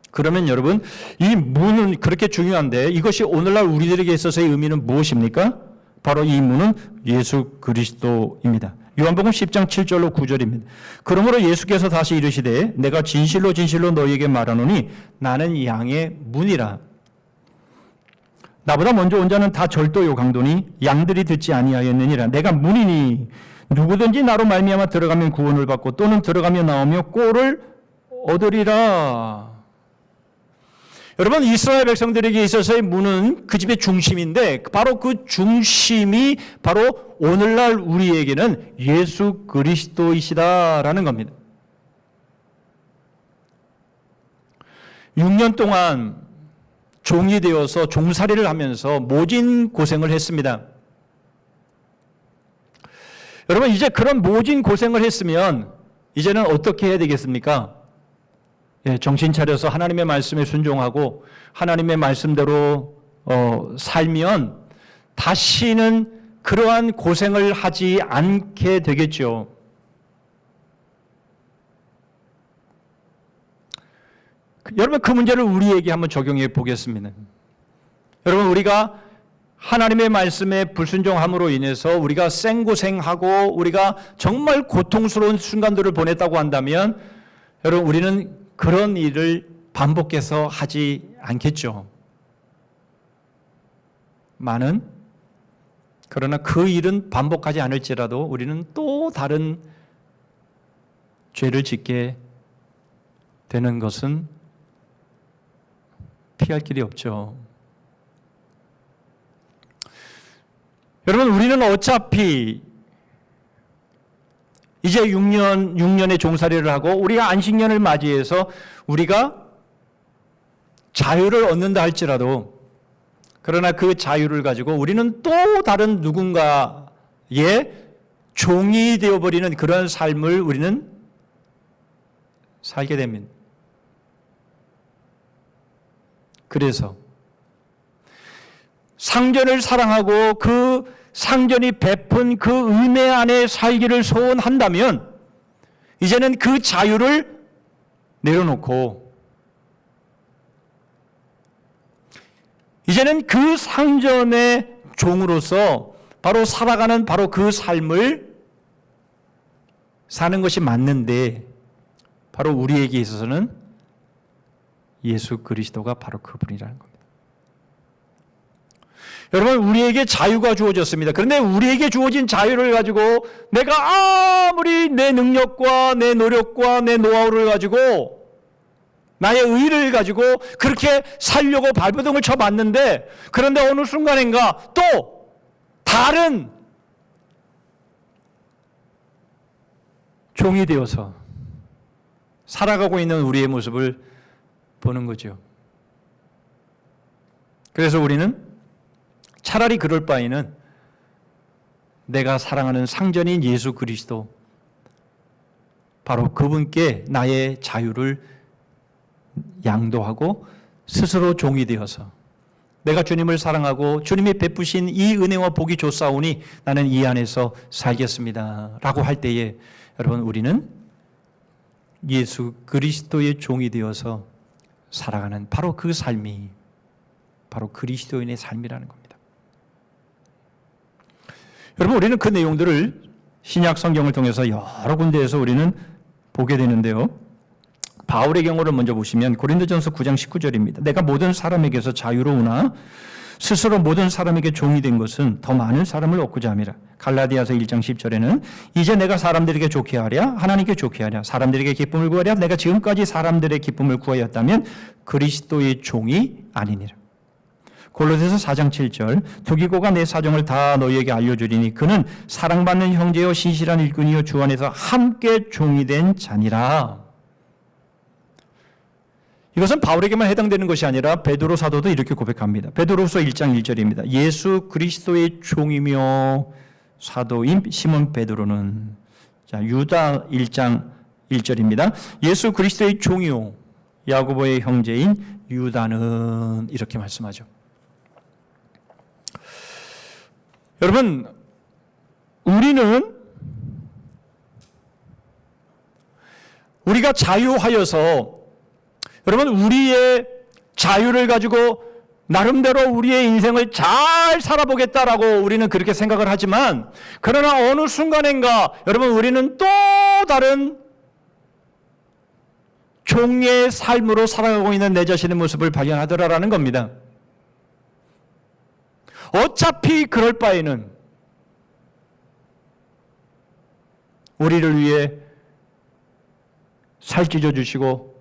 Speaker 1: 그러면 여러분 이 문은 그렇게 중요한데 이것이 오늘날 우리들에게 있어서의 의미는 무엇입니까? 바로 이 문은 예수 그리스도입니다. 요한복음 10장 7절로 9절입니다. 그러므로 예수께서 다시 이르시되 내가 진실로 진실로 너희에게 말하노니 나는 양의 문이라. 나보다 먼저 온 자는 다 절도요 강도니 양들이 듣지 아니하였느니라. 내가 문이니 누구든지 나로 말미암아 들어가면 구원을 받고 또는 들어가며 나오며 꼴을 얻으리라. 여러분, 이스라엘 백성들에게 있어서의 문은 그 집의 중심인데 바로 그 중심이 바로 오늘날 우리에게는 예수 그리스도이시다라는 겁니다. 6년 동안 종이 되어서 종살이를 하면서 모진 고생을 했습니다. 여러분, 이제 그런 모진 고생을 했으면 이제는 어떻게 해야 되겠습니까? 정신 차려서 하나님의 말씀에 순종하고 하나님의 말씀대로 살면 다시는 그러한 고생을 하지 않게 되겠죠. 여러분, 그 문제를 우리에게 한번 적용해 보겠습니다. 여러분, 우리가 하나님의 말씀에 불순종함으로 인해서 우리가 생고생하고 우리가 정말 고통스러운 순간들을 보냈다고 한다면 여러분, 우리는 그런 일을 반복해서 하지 않겠죠. 그러나 그 일은 반복하지 않을지라도 우리는 또 다른 죄를 짓게 되는 것은 피할 길이 없죠. 여러분, 우리는 어차피 이제 6년의 종살이를 하고 우리가 안식년을 맞이해서 우리가 자유를 얻는다 할지라도 그러나 그 자유를 가지고 우리는 또 다른 누군가의 종이 되어버리는 그런 삶을 우리는 살게 됩니다. 그래서 상전을 사랑하고 그 상전이 베푼 그 은혜 안에 살기를 소원한다면 이제는 그 자유를 내려놓고 이제는 그 상전의 종으로서 바로 살아가는 바로 그 삶을 사는 것이 맞는데 바로 우리에게 있어서는 예수 그리스도가 바로 그분이라는 겁니다. 여러분, 우리에게 자유가 주어졌습니다. 그런데 우리에게 주어진 자유를 가지고 내가 아무리 내 능력과 내 노력과 내 노하우를 가지고 나의 의를 가지고 그렇게 살려고 발버둥을 쳐봤는데 그런데 어느 순간인가 또 다른 종이 되어서 살아가고 있는 우리의 모습을 보는 거죠. 그래서 우리는 차라리 그럴 바에는 내가 사랑하는 상전인 예수 그리스도 바로 그분께 나의 자유를 양도하고 스스로 종이 되어서 내가 주님을 사랑하고 주님이 베푸신 이 은혜와 복이 좋사오니 나는 이 안에서 살겠습니다 라고 할 때에 여러분, 우리는 예수 그리스도의 종이 되어서 살아가는 바로 그 삶이 바로 그리스도인의 삶이라는 겁니다. 여러분, 우리는 그 내용들을 신약 성경을 통해서 여러 군데에서 우리는 보게 되는데요. 바울의 경우를 먼저 보시면 고린도전서 9장 19절입니다. 내가 모든 사람에게서 자유로우나 스스로 모든 사람에게 종이 된 것은 더 많은 사람을 얻고자 함이라. 갈라디아서 1장 10절에는 이제 내가 사람들에게 좋게 하랴 하나님께 좋게 하랴 사람들에게 기쁨을 구하랴 내가 지금까지 사람들의 기쁨을 구하였다면 그리스도의 종이 아니니라. 골로새서 4장 7절 두기고가 내 사정을 다 너희에게 알려주리니 그는 사랑받는 형제요 신실한 일꾼이요 주 안에서 함께 종이 된 자니라. 이것은 바울에게만 해당되는 것이 아니라 베드로 사도도 이렇게 고백합니다. 베드로서 1장 1절입니다. 예수 그리스도의 종이며 사도인 시몬 베드로는 유다 1장 1절입니다. 예수 그리스도의 종이요 야고보의 형제인 유다는 이렇게 말씀하죠. 여러분, 우리가 자유하여서 여러분, 우리의 자유를 가지고 나름대로 우리의 인생을 잘 살아보겠다라고 우리는 그렇게 생각을 하지만, 그러나 어느 순간인가 여러분 우리는 또 다른 종의 삶으로 살아가고 있는 내 자신의 모습을 발견하더라라는 겁니다. 어차피 그럴 바에는 우리를 위해 살 찢어 주시고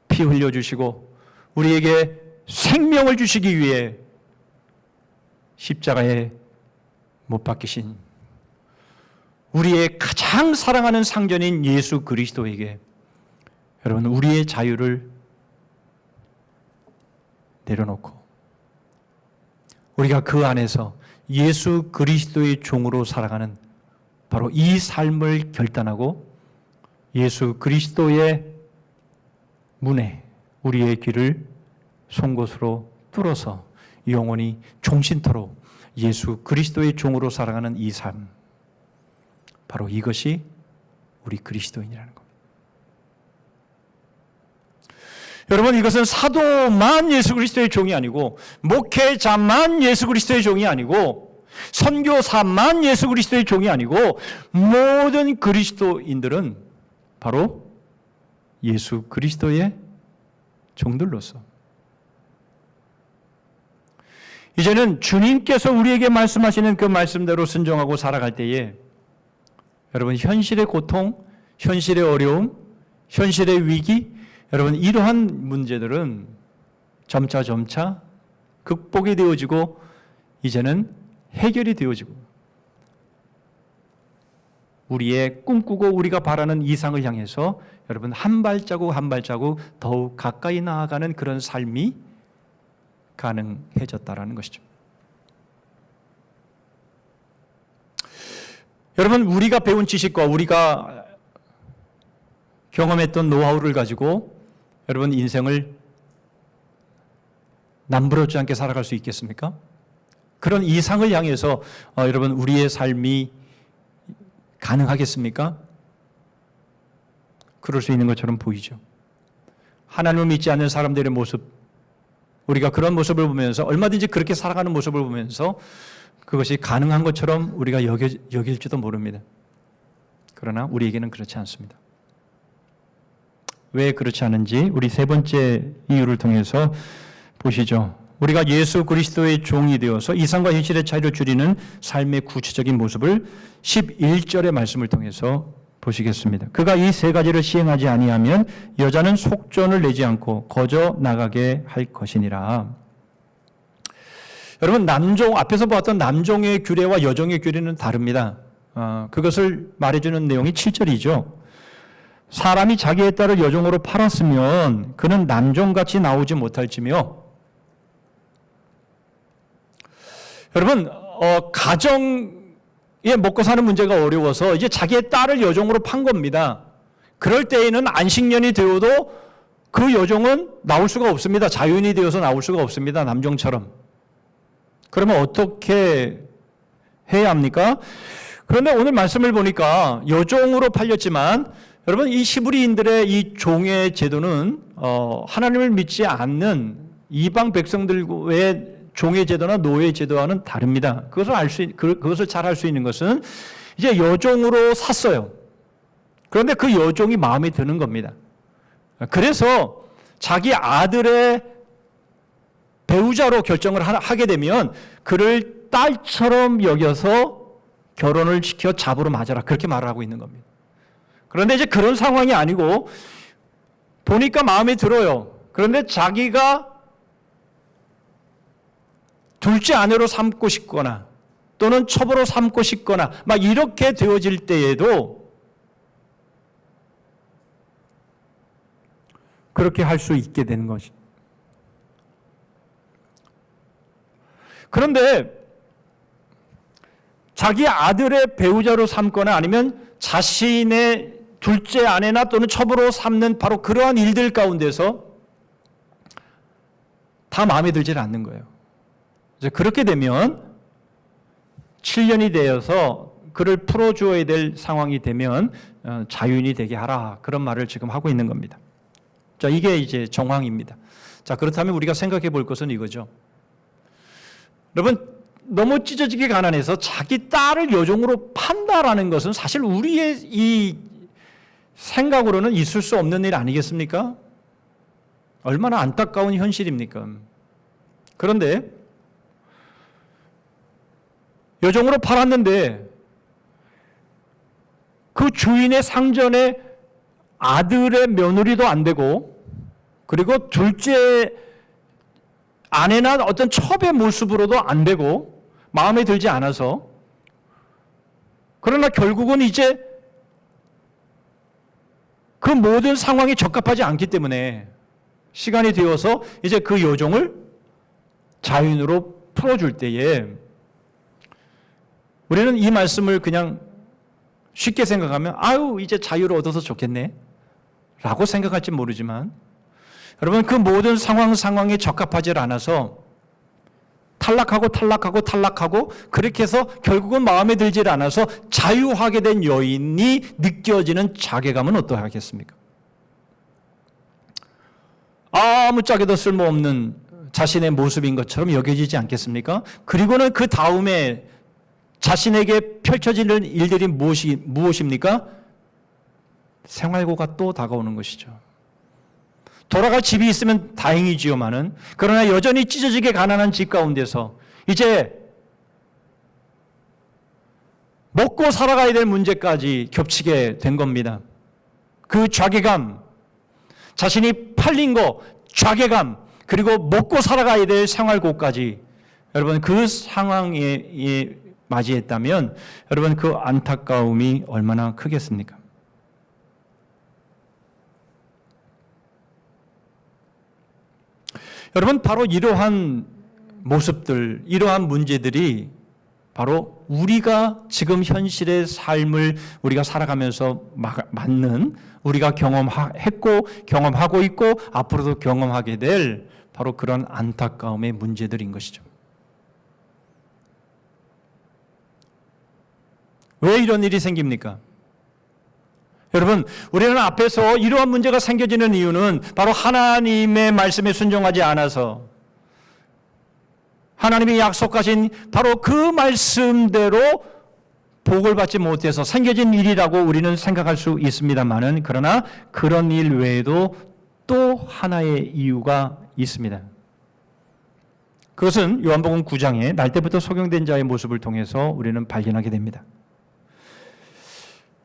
Speaker 1: 피 흘려 주시고 우리에게 생명을 주시기 위해 십자가에 못 박히신 우리의 가장 사랑하는 상전인 예수 그리스도에게 여러분 우리의 자유를 내려놓고 우리가 그 안에서 예수 그리스도의 종으로 살아가는 바로 이 삶을 결단하고 예수 그리스도의 문에 우리의 귀를 송곳으로 뚫어서 영원히 종신토록 예수 그리스도의 종으로 살아가는 이 삶, 바로 이것이 우리 그리스도인이라는 겁니다. 여러분, 이것은 사도만 예수 그리스도의 종이 아니고 목회자만 예수 그리스도의 종이 아니고 선교사만 예수 그리스도의 종이 아니고 모든 그리스도인들은 바로 예수 그리스도의 종들로서 이제는 주님께서 우리에게 말씀하시는 그 말씀대로 순종하고 살아갈 때에 여러분 현실의 고통, 현실의 어려움, 현실의 위기, 여러분 이러한 문제들은 점차 극복이 되어지고 이제는 해결이 되어지고 우리의 꿈꾸고 우리가 바라는 이상을 향해서 여러분 한 발자국 한 발자국 더욱 가까이 나아가는 그런 삶이 가능해졌다라는 것이죠. 여러분 우리가 배운 지식과 우리가 경험했던 노하우를 가지고 여러분 인생을 남부럽지 않게 살아갈 수 있겠습니까? 그런 이상을 향해서 여러분 우리의 삶이 가능하겠습니까? 그럴 수 있는 것처럼 보이죠. 하나님을 믿지 않는 사람들의 모습, 우리가 그런 모습을 보면서 얼마든지 그렇게 살아가는 모습을 보면서 그것이 가능한 것처럼 우리가 여길지도 모릅니다. 그러나 우리에게는 그렇지 않습니다. 왜 그렇지 않은지 우리 세 번째 이유를 통해서 보시죠. 우리가 예수 그리스도의 종이 되어서 이상과 현실의 차이를 줄이는 삶의 구체적인 모습을 11절의 말씀을 통해서 보시겠습니다. 그가 이 세 가지를 시행하지 아니하면 여자는 속전을 내지 않고 거저 나가게 할 것이니라. 여러분 남종, 앞에서 보았던 남종의 규례와 여종의 규례는 다릅니다. 그것을 말해주는 내용이 7절이죠. 사람이 자기의 딸을 여종으로 팔았으면 그는 남종같이 나오지 못할지며. 여러분 가정에 먹고 사는 문제가 어려워서 이제 자기의 딸을 여종으로 판 겁니다. 그럴 때에는 안식년이 되어도 그 여종은 나올 수가 없습니다. 자유인이 되어서 나올 수가 없습니다. 남종처럼. 그러면 어떻게 해야 합니까? 그런데 오늘 말씀을 보니까 여종으로 팔렸지만 여러분 이 히브리인들의 이 종의 제도는 하나님을 믿지 않는 이방 백성들의 종의 제도나 노예 제도와는 다릅니다. 그것을 잘 알 수 있는 것은 이제 여종으로 샀어요. 그런데 그 여종이 마음에 드는 겁니다. 그래서 자기 아들의 배우자로 결정을 하게 되면 그를 딸처럼 여겨서 결혼을 시켜 잡으러 맞아라. 그렇게 말을 하고 있는 겁니다. 그런데 이제 그런 상황이 아니고 보니까 마음에 들어요. 그런데 자기가 둘째 아내로 삼고 싶거나 또는 첩으로 삼고 싶거나 막 이렇게 되어질 때에도 그렇게 할 수 있게 되는 것이. 그런데 자기 아들의 배우자로 삼거나 아니면 자신의 둘째 아내나 또는 첩으로 삼는 바로 그러한 일들 가운데서 다 마음에 들지 않는 거예요. 그렇게 되면 7년이 되어서 그를 풀어주어야 될 상황이 되면 자유인이 되게 하라. 그런 말을 지금 하고 있는 겁니다. 자, 이게 이제 정황입니다. 자, 그렇다면 우리가 생각해 볼 것은 이거죠. 여러분, 너무 찢어지게 가난해서 자기 딸을 여종으로 판다라는 것은 사실 우리의 이 생각으로는 있을 수 없는 일 아니겠습니까? 얼마나 안타까운 현실입니까? 그런데 여종으로 팔았는데 그 주인의 상전에 아들의 며느리도 안 되고, 그리고 둘째 아내나 어떤 첩의 모습으로도 안 되고 마음에 들지 않아서, 그러나 결국은 이제 그 모든 상황이 적합하지 않기 때문에 시간이 되어서 이제 그 여종을 자유인으로 풀어줄 때에 우리는 이 말씀을 그냥 쉽게 생각하면 아유 이제 자유를 얻어서 좋겠네 라고 생각할지 모르지만, 여러분 그 모든 상황에 적합하지 않아서 탈락하고 그렇게 해서 결국은 마음에 들지 않아서 자유하게 된 여인이 느껴지는 자괴감은 어떠하겠습니까? 아무짝에도 쓸모없는 자신의 모습인 것처럼 여겨지지 않겠습니까? 그리고는 그 다음에 자신에게 펼쳐지는 일들이 무엇입니까? 생활고가 또 다가오는 것이죠. 돌아갈 집이 있으면 다행이지요만은, 그러나 여전히 찢어지게 가난한 집 가운데서 이제 먹고 살아가야 될 문제까지 겹치게 된 겁니다. 그 자괴감, 자신이 팔린 거, 자괴감, 그리고 먹고 살아가야 될 생활고까지, 여러분 그 상황에 맞이했다면 여러분 그 안타까움이 얼마나 크겠습니까? 여러분 바로 이러한 모습들, 이러한 문제들이 바로 우리가 지금 현실의 삶을 우리가 살아가면서 맞는, 우리가 경험했고 경험하고 있고 앞으로도 경험하게 될 바로 그런 안타까움의 문제들인 것이죠. 왜 이런 일이 생깁니까? 여러분, 우리는 앞에서 이러한 문제가 생겨지는 이유는 바로 하나님의 말씀에 순종하지 않아서, 하나님이 약속하신 바로 그 말씀대로 복을 받지 못해서 생겨진 일이라고 우리는 생각할 수 있습니다만은, 그러나 그런 일 외에도 또 하나의 이유가 있습니다. 그것은 요한복음 9장에 날 때부터 소경된 자의 모습을 통해서 우리는 발견하게 됩니다.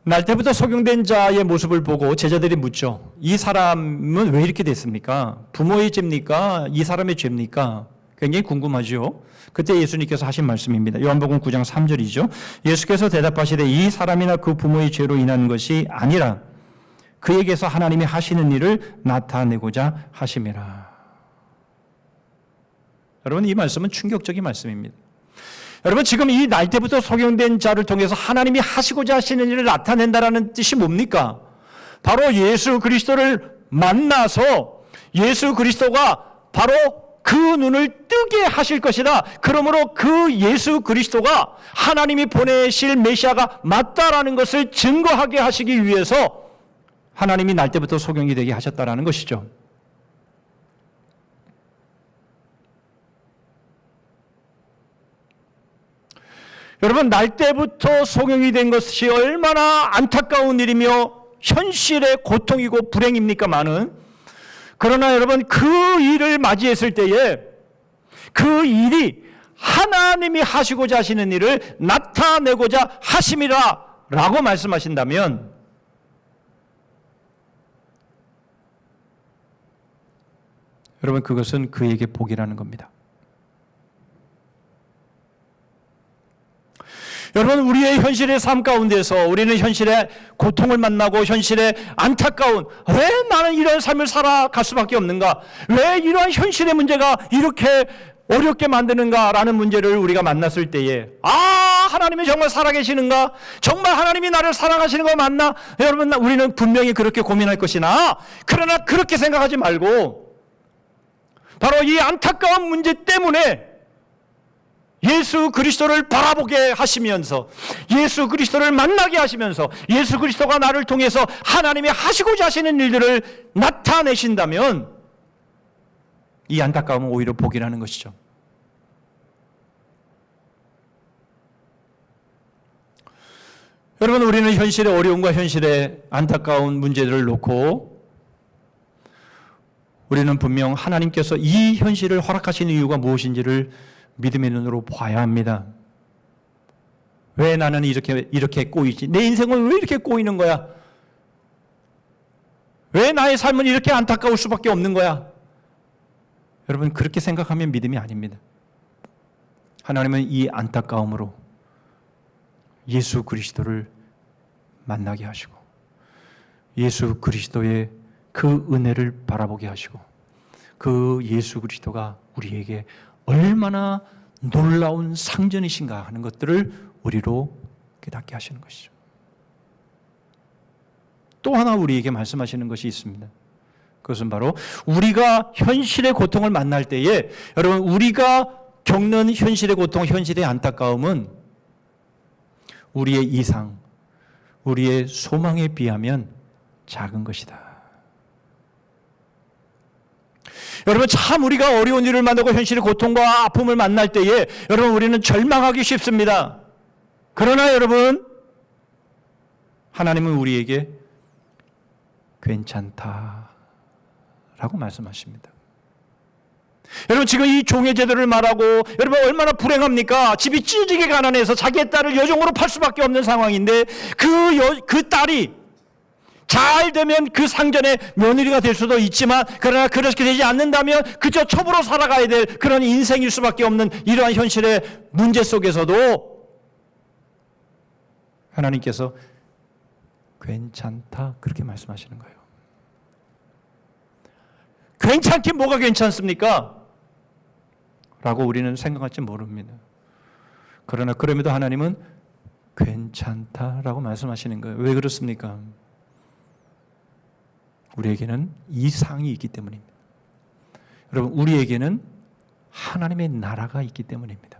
Speaker 1: 날 때부터 소경된 자의 모습을 보고 제자들이 묻죠. 이 사람은 왜 이렇게 됐습니까? 부모의 죄입니까? 이 사람의 죄입니까? 굉장히 궁금하죠. 그때 예수님께서 하신 말씀입니다. 요한복음 9장 3절이죠. 예수께서 대답하시되 이 사람이나 그 부모의 죄로 인한 것이 아니라 그에게서 하나님이 하시는 일을 나타내고자 하심이라. 여러분 이 말씀은 충격적인 말씀입니다. 여러분 지금 이 날 때부터 소경된 자를 통해서 하나님이 하시고자 하시는 일을 나타낸다라는 뜻이 뭡니까? 바로 예수 그리스도를 만나서 예수 그리스도가 바로 그 눈을 뜨게 하실 것이다. 그러므로 그 예수 그리스도가 하나님이 보내실 메시아가 맞다라는 것을 증거하게 하시기 위해서 하나님이 날 때부터 소경이 되게 하셨다라는 것이죠. 여러분 날 때부터 소경이 된 것이 얼마나 안타까운 일이며 현실의 고통이고 불행입니까마는, 그러나 여러분 그 일을 맞이했을 때에 그 일이 하나님이 하시고자 하시는 일을 나타내고자 하심이라 라고 말씀하신다면, 여러분 그것은 그에게 복이라는 겁니다. 여러분 우리의 현실의 삶 가운데서 우리는 현실의 고통을 만나고 현실의 안타까운, 왜 나는 이런 삶을 살아갈 수밖에 없는가, 왜 이러한 현실의 문제가 이렇게 어렵게 만드는가라는 문제를 우리가 만났을 때에 하나님이 정말 살아계시는가, 정말 하나님이 나를 사랑하시는 거 맞나, 여러분 우리는 분명히 그렇게 고민할 것이나, 그러나 그렇게 생각하지 말고 바로 이 안타까운 문제 때문에 예수 그리스도를 바라보게 하시면서, 예수 그리스도를 만나게 하시면서, 예수 그리스도가 나를 통해서 하나님이 하시고자 하시는 일들을 나타내신다면 이 안타까움은 오히려 복이라는 것이죠. 여러분, 우리는 현실의 어려움과 현실의 안타까운 문제들을 놓고 우리는 분명 하나님께서 이 현실을 허락하신 이유가 무엇인지를 믿음의 눈으로 봐야 합니다. 왜 나는 이렇게 꼬이지? 내 인생은 왜 이렇게 꼬이는 거야? 왜 나의 삶은 이렇게 안타까울 수밖에 없는 거야? 여러분, 그렇게 생각하면 믿음이 아닙니다. 하나님은 이 안타까움으로 예수 그리스도를 만나게 하시고 예수 그리스도의 그 은혜를 바라보게 하시고 그 예수 그리스도가 우리에게 얼마나 놀라운 상전이신가 하는 것들을 우리로 깨닫게 하시는 것이죠. 또 하나 우리에게 말씀하시는 것이 있습니다. 그것은 바로 우리가 현실의 고통을 만날 때에, 여러분, 우리가 겪는 현실의 고통, 현실의 안타까움은 우리의 이상, 우리의 소망에 비하면 작은 것이다. 여러분, 참 우리가 어려운 일을 만나고 현실의 고통과 아픔을 만날 때에 여러분, 우리는 절망하기 쉽습니다. 그러나 여러분, 하나님은 우리에게 괜찮다라고 말씀하십니다. 여러분, 지금 이 종의 제도를 말하고 여러분 얼마나 불행합니까? 집이 찢어지게 가난해서 자기의 딸을 여종으로 팔 수밖에 없는 상황인데 그 딸이 잘 되면 그 상전의 며느리가 될 수도 있지만, 그러나 그렇게 되지 않는다면 그저 첩으로 살아가야 될 그런 인생일 수밖에 없는 이러한 현실의 문제 속에서도 하나님께서 괜찮다 그렇게 말씀하시는 거예요. 괜찮긴 뭐가 괜찮습니까? 라고 우리는 생각할지 모릅니다. 그러나 그럼에도 하나님은 괜찮다라고 말씀하시는 거예요. 왜 그렇습니까? 우리에게는 이상이 있기 때문입니다. 여러분, 우리에게는 하나님의 나라가 있기 때문입니다.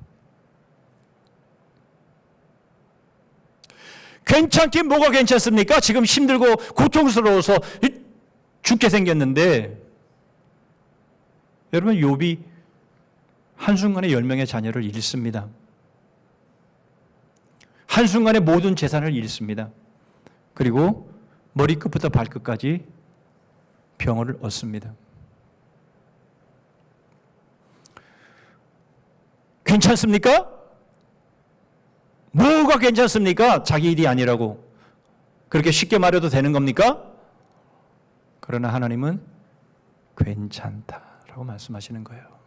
Speaker 1: 괜찮긴 뭐가 괜찮습니까? 지금 힘들고 고통스러워서 죽게 생겼는데, 여러분, 욥이 한순간에 10명의 자녀를 잃습니다. 한순간에 모든 재산을 잃습니다. 그리고 머리끝부터 발끝까지 병을 얻습니다. 괜찮습니까? 뭐가 괜찮습니까? 자기 일이 아니라고 그렇게 쉽게 말해도 되는 겁니까? 그러나 하나님은 괜찮다라고 말씀하시는 거예요.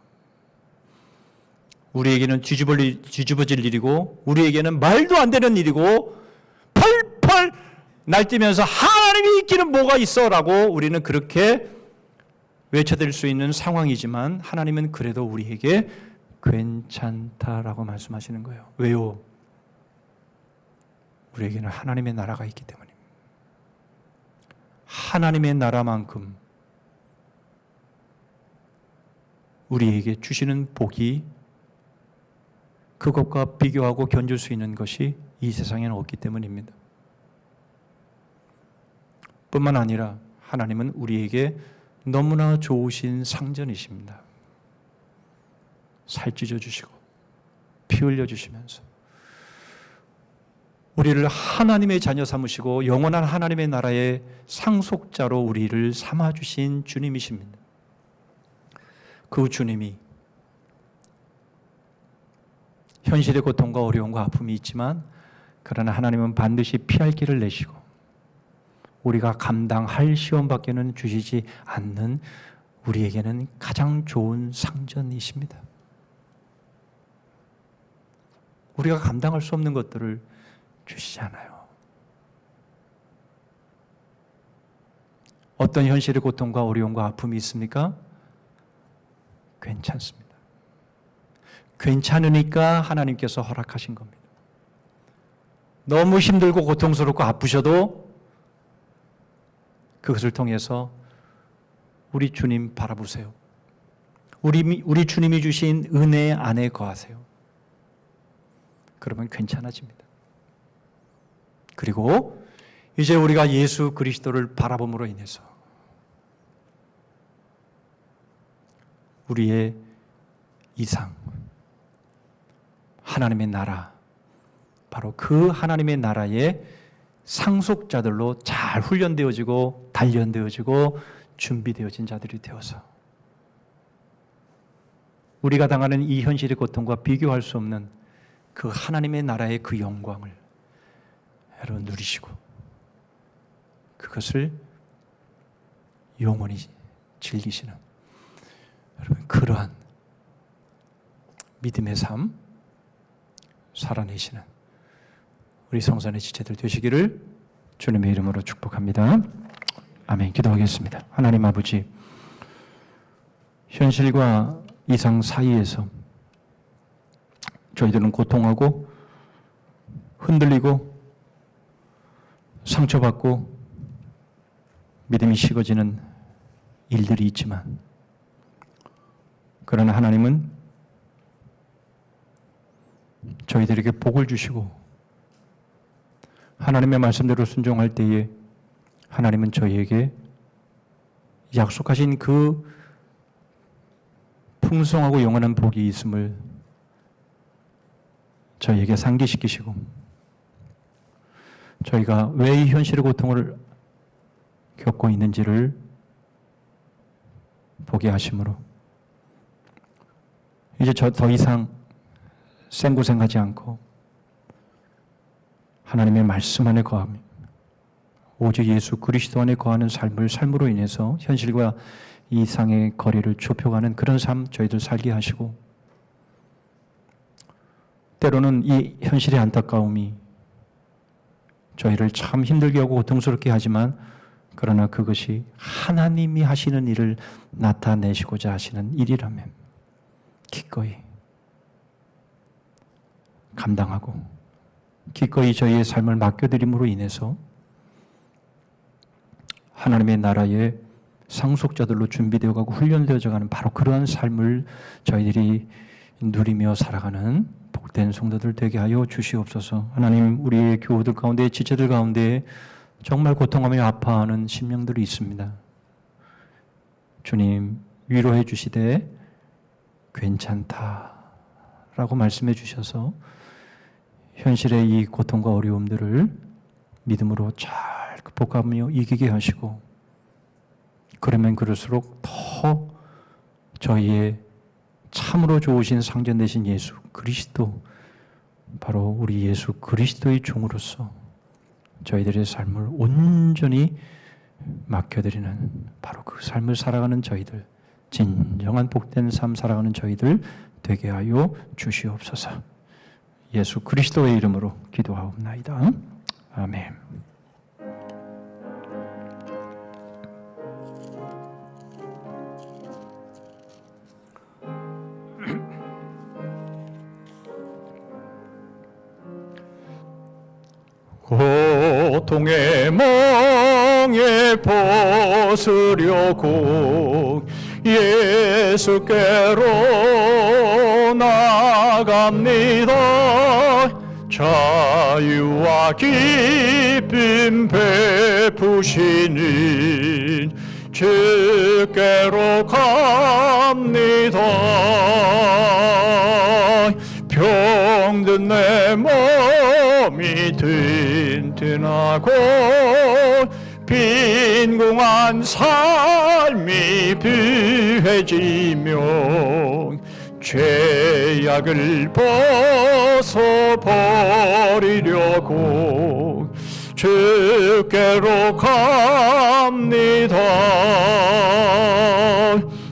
Speaker 1: 우리에게는 뒤집어질 일이고, 우리에게는 말도 안 되는 일이고, 펄펄 날뛰면서 하나님이 있기는 뭐가 있어 라고 우리는 그렇게 외쳐댈 수 있는 상황이지만, 하나님은 그래도 우리에게 괜찮다라고 말씀하시는 거예요. 왜요? 우리에게는 하나님의 나라가 있기 때문입니다. 하나님의 나라만큼 우리에게 주시는 복이 그것과 비교하고 견줄 수 있는 것이 이 세상에는 없기 때문입니다. 뿐만 아니라 하나님은 우리에게 너무나 좋으신 상전이십니다. 살찌져 주시고 피 흘려 주시면서 우리를 하나님의 자녀 삼으시고 영원한 하나님의 나라의 상속자로 우리를 삼아주신 주님이십니다. 그 주님이 현실의 고통과 어려움과 아픔이 있지만, 그러나 하나님은 반드시 피할 길을 내시고 우리가 감당할 시험밖에는 주시지 않는 우리에게는 가장 좋은 상전이십니다. 우리가 감당할 수 없는 것들을 주시지 않아요. 어떤 현실의 고통과 어려움과 아픔이 있습니까? 괜찮습니다. 괜찮으니까 하나님께서 허락하신 겁니다. 너무 힘들고 고통스럽고 아프셔도 그것을 통해서 우리 주님 바라보세요. 우리 주님이 주신 은혜 안에 거하세요. 그러면 괜찮아집니다. 그리고 이제 우리가 예수 그리스도를 바라봄으로 인해서 우리의 이상, 하나님의 나라, 바로 그 하나님의 나라의 상속자들로 잘 훈련되어지고 단련되어지고 준비되어진 자들이 되어서 우리가 당하는 이 현실의 고통과 비교할 수 없는 그 하나님의 나라의 그 영광을 여러분 누리시고 그것을 영원히 즐기시는 여러분 그러한 믿음의 삶 살아내시는 우리 성산의 지체들 되시기를 주님의 이름으로 축복합니다. 아멘. 기도하겠습니다. 하나님 아버지, 현실과 이상 사이에서 저희들은 고통하고 흔들리고 상처받고 믿음이 식어지는 일들이 있지만 그러나 하나님은 저희들에게 복을 주시고 하나님의 말씀대로 순종할 때에 하나님은 저희에게 약속하신 그 풍성하고 영원한 복이 있음을 저희에게 상기시키시고 저희가 왜 이 현실의 고통을 겪고 있는지를 보게 하심으로 이제 더 이상 생고생하지 않고 하나님의 말씀 안에 거하며 오직 예수 그리스도 안에 거하는 삶으로 인해서 현실과 이상의 거리를 좁혀가는 그런 삶 저희들 살게 하시고 때로는 이 현실의 안타까움이 저희를 참 힘들게 하고 고통스럽게 하지만 그러나 그것이 하나님이 하시는 일을 나타내시고자 하시는 일이라면 기꺼이 감당하고 기꺼이 저희의 삶을 맡겨드림으로 인해서 하나님의 나라의 상속자들로 준비되어가고 훈련되어져가는 바로 그러한 삶을 저희들이 누리며 살아가는 복된 성도들 되게 하여 주시옵소서. 하나님, 우리의 교우들 가운데 지체들 가운데 정말 고통하며 아파하는 심령들이 있습니다. 주님, 위로해 주시되 괜찮다라고 말씀해 주셔서 현실의 이 고통과 어려움들을 믿음으로 잘 극복하며 이기게 하시고 그러면 그럴수록 더 저희의 참으로 좋으신 상전 되신 예수 그리스도, 바로 우리 예수 그리스도의 종으로서 저희들의 삶을 온전히 맡겨드리는 바로 그 삶을 살아가는 저희들, 진정한 복된 삶 살아가는 저희들 되게 하여 주시옵소서. 예수 그리스도의 이름으로 기도하옵나이다. 아멘.
Speaker 2: 고통의 멍에 벗으려고 예수께로 나갑니다. 자유와 기쁨 베푸시는 주께로 갑니다. 병든 내 몸이 튼튼하고 빈궁한 삶이 부해지며 죄악을 벗어버리려고 주께로 갑니다.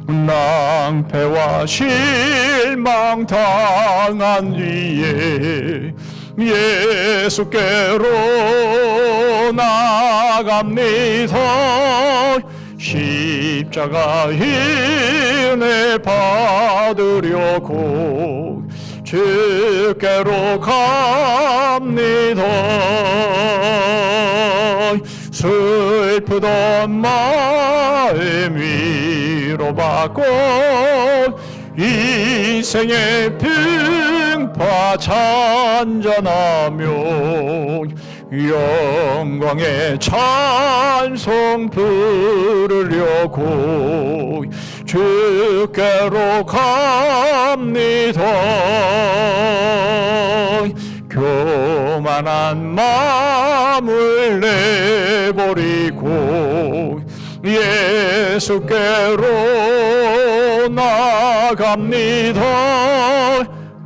Speaker 2: 낭패와 실망 당한 뒤에 예수께로 나갑니다. 십자가 은혜 받으려고 주께로 갑니다. 슬프던 마음 위로받고 인생의 풍파 잔잔하며 영광의 찬송 부르려고 주께로 갑니다. 교만한 마음을 내버리고 예수께로 나갑니다.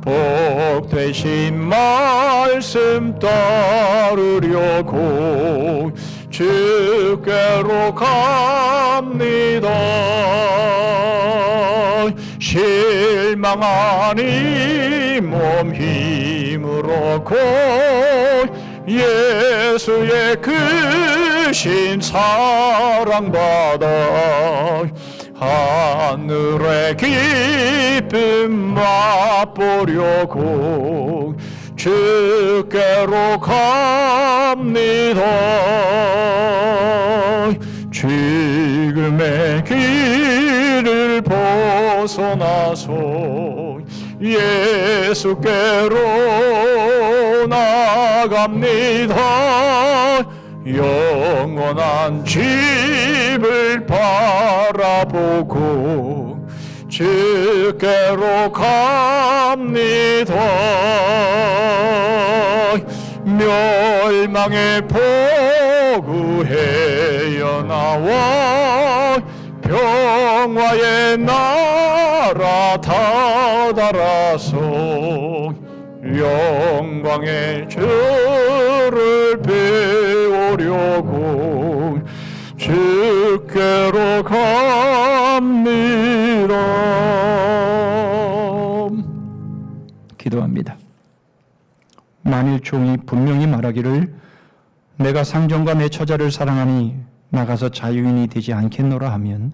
Speaker 2: 복 되신 말씀 따르려고 주께로 갑니다. 실망하니 몸 힘으로 곧 예수의 크신 사랑받아 하늘의 기쁨 맛보려고 주께로 갑니다. 지금의 길을 벗어나서 예수께로 나갑니다. 영원한 집을 바라보고 주께로 갑니다. 멸망의 폭우 헤어나와 평화의 나라 다다라서 영광의 주를 배우려고 주께로 갑니다.
Speaker 1: 기도합니다. 만일 종이 분명히 말하기를 내가 상전과 내 처자를 사랑하니 나가서 자유인이 되지 않겠노라 하면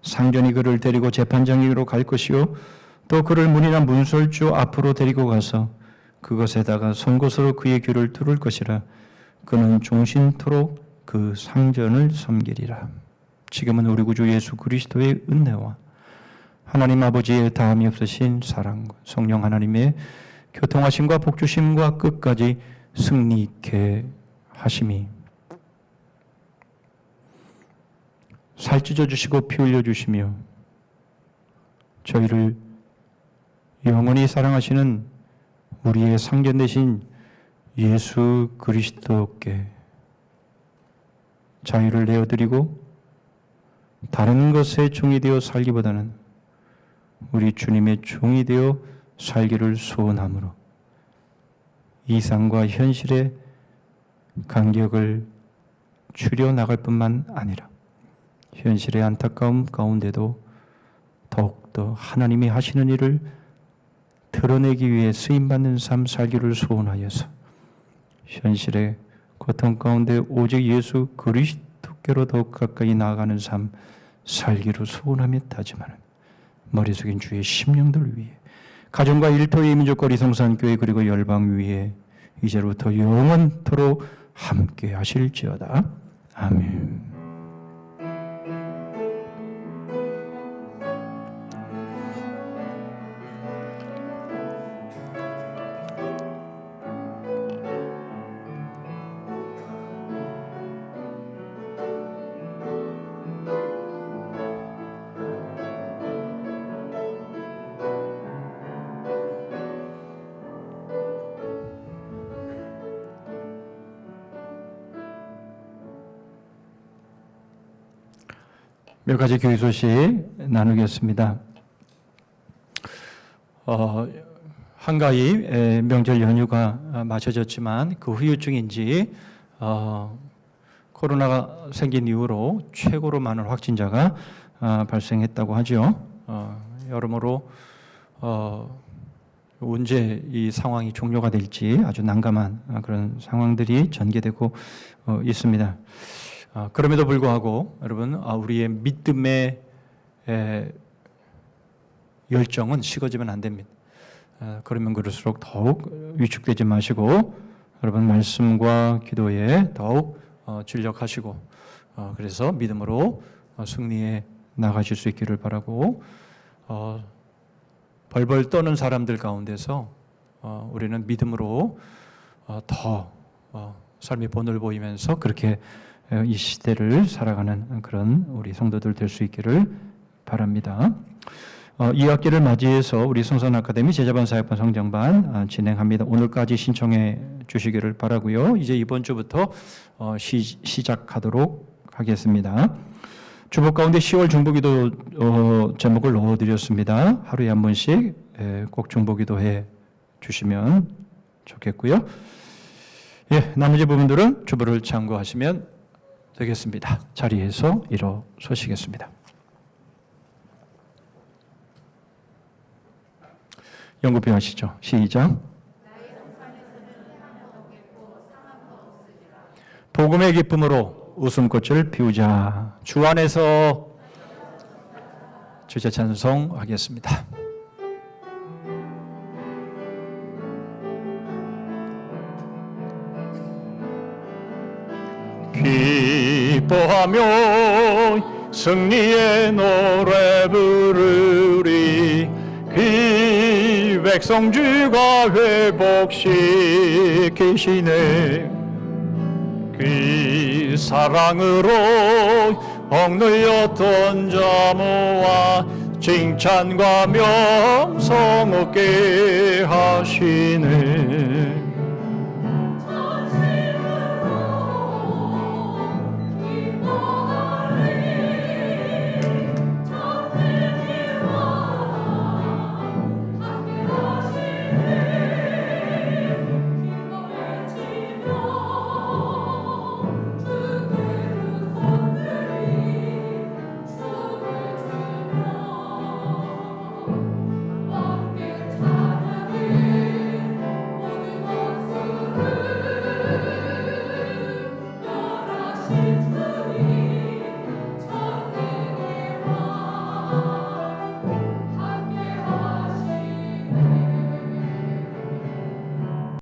Speaker 1: 상전이 그를 데리고 재판장에게로 갈 것이요 또 그를 문이나 문설주 앞으로 데리고 가서 그것에다가 송곳으로 그의 귀를 뚫을 것이라. 그는 종신토록 그 상전을 섬기리라. 지금은 우리 구주 예수 그리스도의 은혜와 하나님 아버지의 다함이 없으신 사랑과 성령 하나님의 교통하심과 복주심과 끝까지 승리 있게 하심이 살찌져 주시고 피 흘려 주시며 저희를 영원히 사랑하시는 우리의 상전 되신 예수 그리스도께 자유를 내어드리고 다른 것에 종이 되어 살기보다는 우리 주님의 종이 되어 살기를 소원함으로 이상과 현실의 간격을 줄여 나갈 뿐만 아니라 현실의 안타까움 가운데도 더욱더 하나님이 하시는 일을 드러내기 위해 쓰임받는 삶 살기를 소원하여서 현실의 고통 가운데 오직 예수 그리스도께로 더욱 가까이 나아가는 삶 살기를 소원하며 다짐하는 머리 숙인 주의 심령들 위해 가정과 일터의 민족거리 성산교회 그리고 열방 위에 이제부터 영원토록 함께 하실지어다. 아멘. 몇 가지 교회 소식 나누겠습니다. 한가히 명절 연휴가 맞춰졌지만 그 후유증인지 코로나가 생긴 이후로 최고로 많은 확진자가 발생했다고 하죠. 여러모로 언제 이 상황이 종료가 될지 아주 난감한 그런 상황들이 전개되고 있습니다. 그럼에도 불구하고 여러분 우리의 믿음의 열정은 식어지면 안 됩니다. 그러면 그럴수록 더욱 위축되지 마시고 여러분 말씀과 기도에 더욱 진력하시고 그래서 믿음으로 승리에 나가실 수 있기를 바라고 벌벌 떠는 사람들 가운데서 우리는 믿음으로 더 삶의 본을 보이면서 그렇게 이 시대를 살아가는 그런 우리 성도들 될 수 있기를 바랍니다. 이 학기를 맞이해서 우리 성선 아카데미 제자반 사역반 성장반 진행합니다. 오늘까지 신청해 주시기를 바라고요. 이제 이번 주부터 시작하도록 하겠습니다. 주보 가운데 10월 중보기도 제목을 넣어드렸습니다. 하루에 한 번씩 꼭 중보기도해 주시면 좋겠고요. 예, 나머지 부분들은 주보를 참고하시면 되겠습니다. 자리에서 일어서시겠습니다. 연구표 하시죠. 시작. 복음의 기쁨으로 웃음꽃을 피우자. 주 안에서 주제 찬송하겠습니다.
Speaker 2: 기뻐하며 승리의 노래 부르리. 그 백성 주가 회복시키시네. 그 사랑으로 억눌렸던 자 모아 칭찬과 명성 얻게 하시네.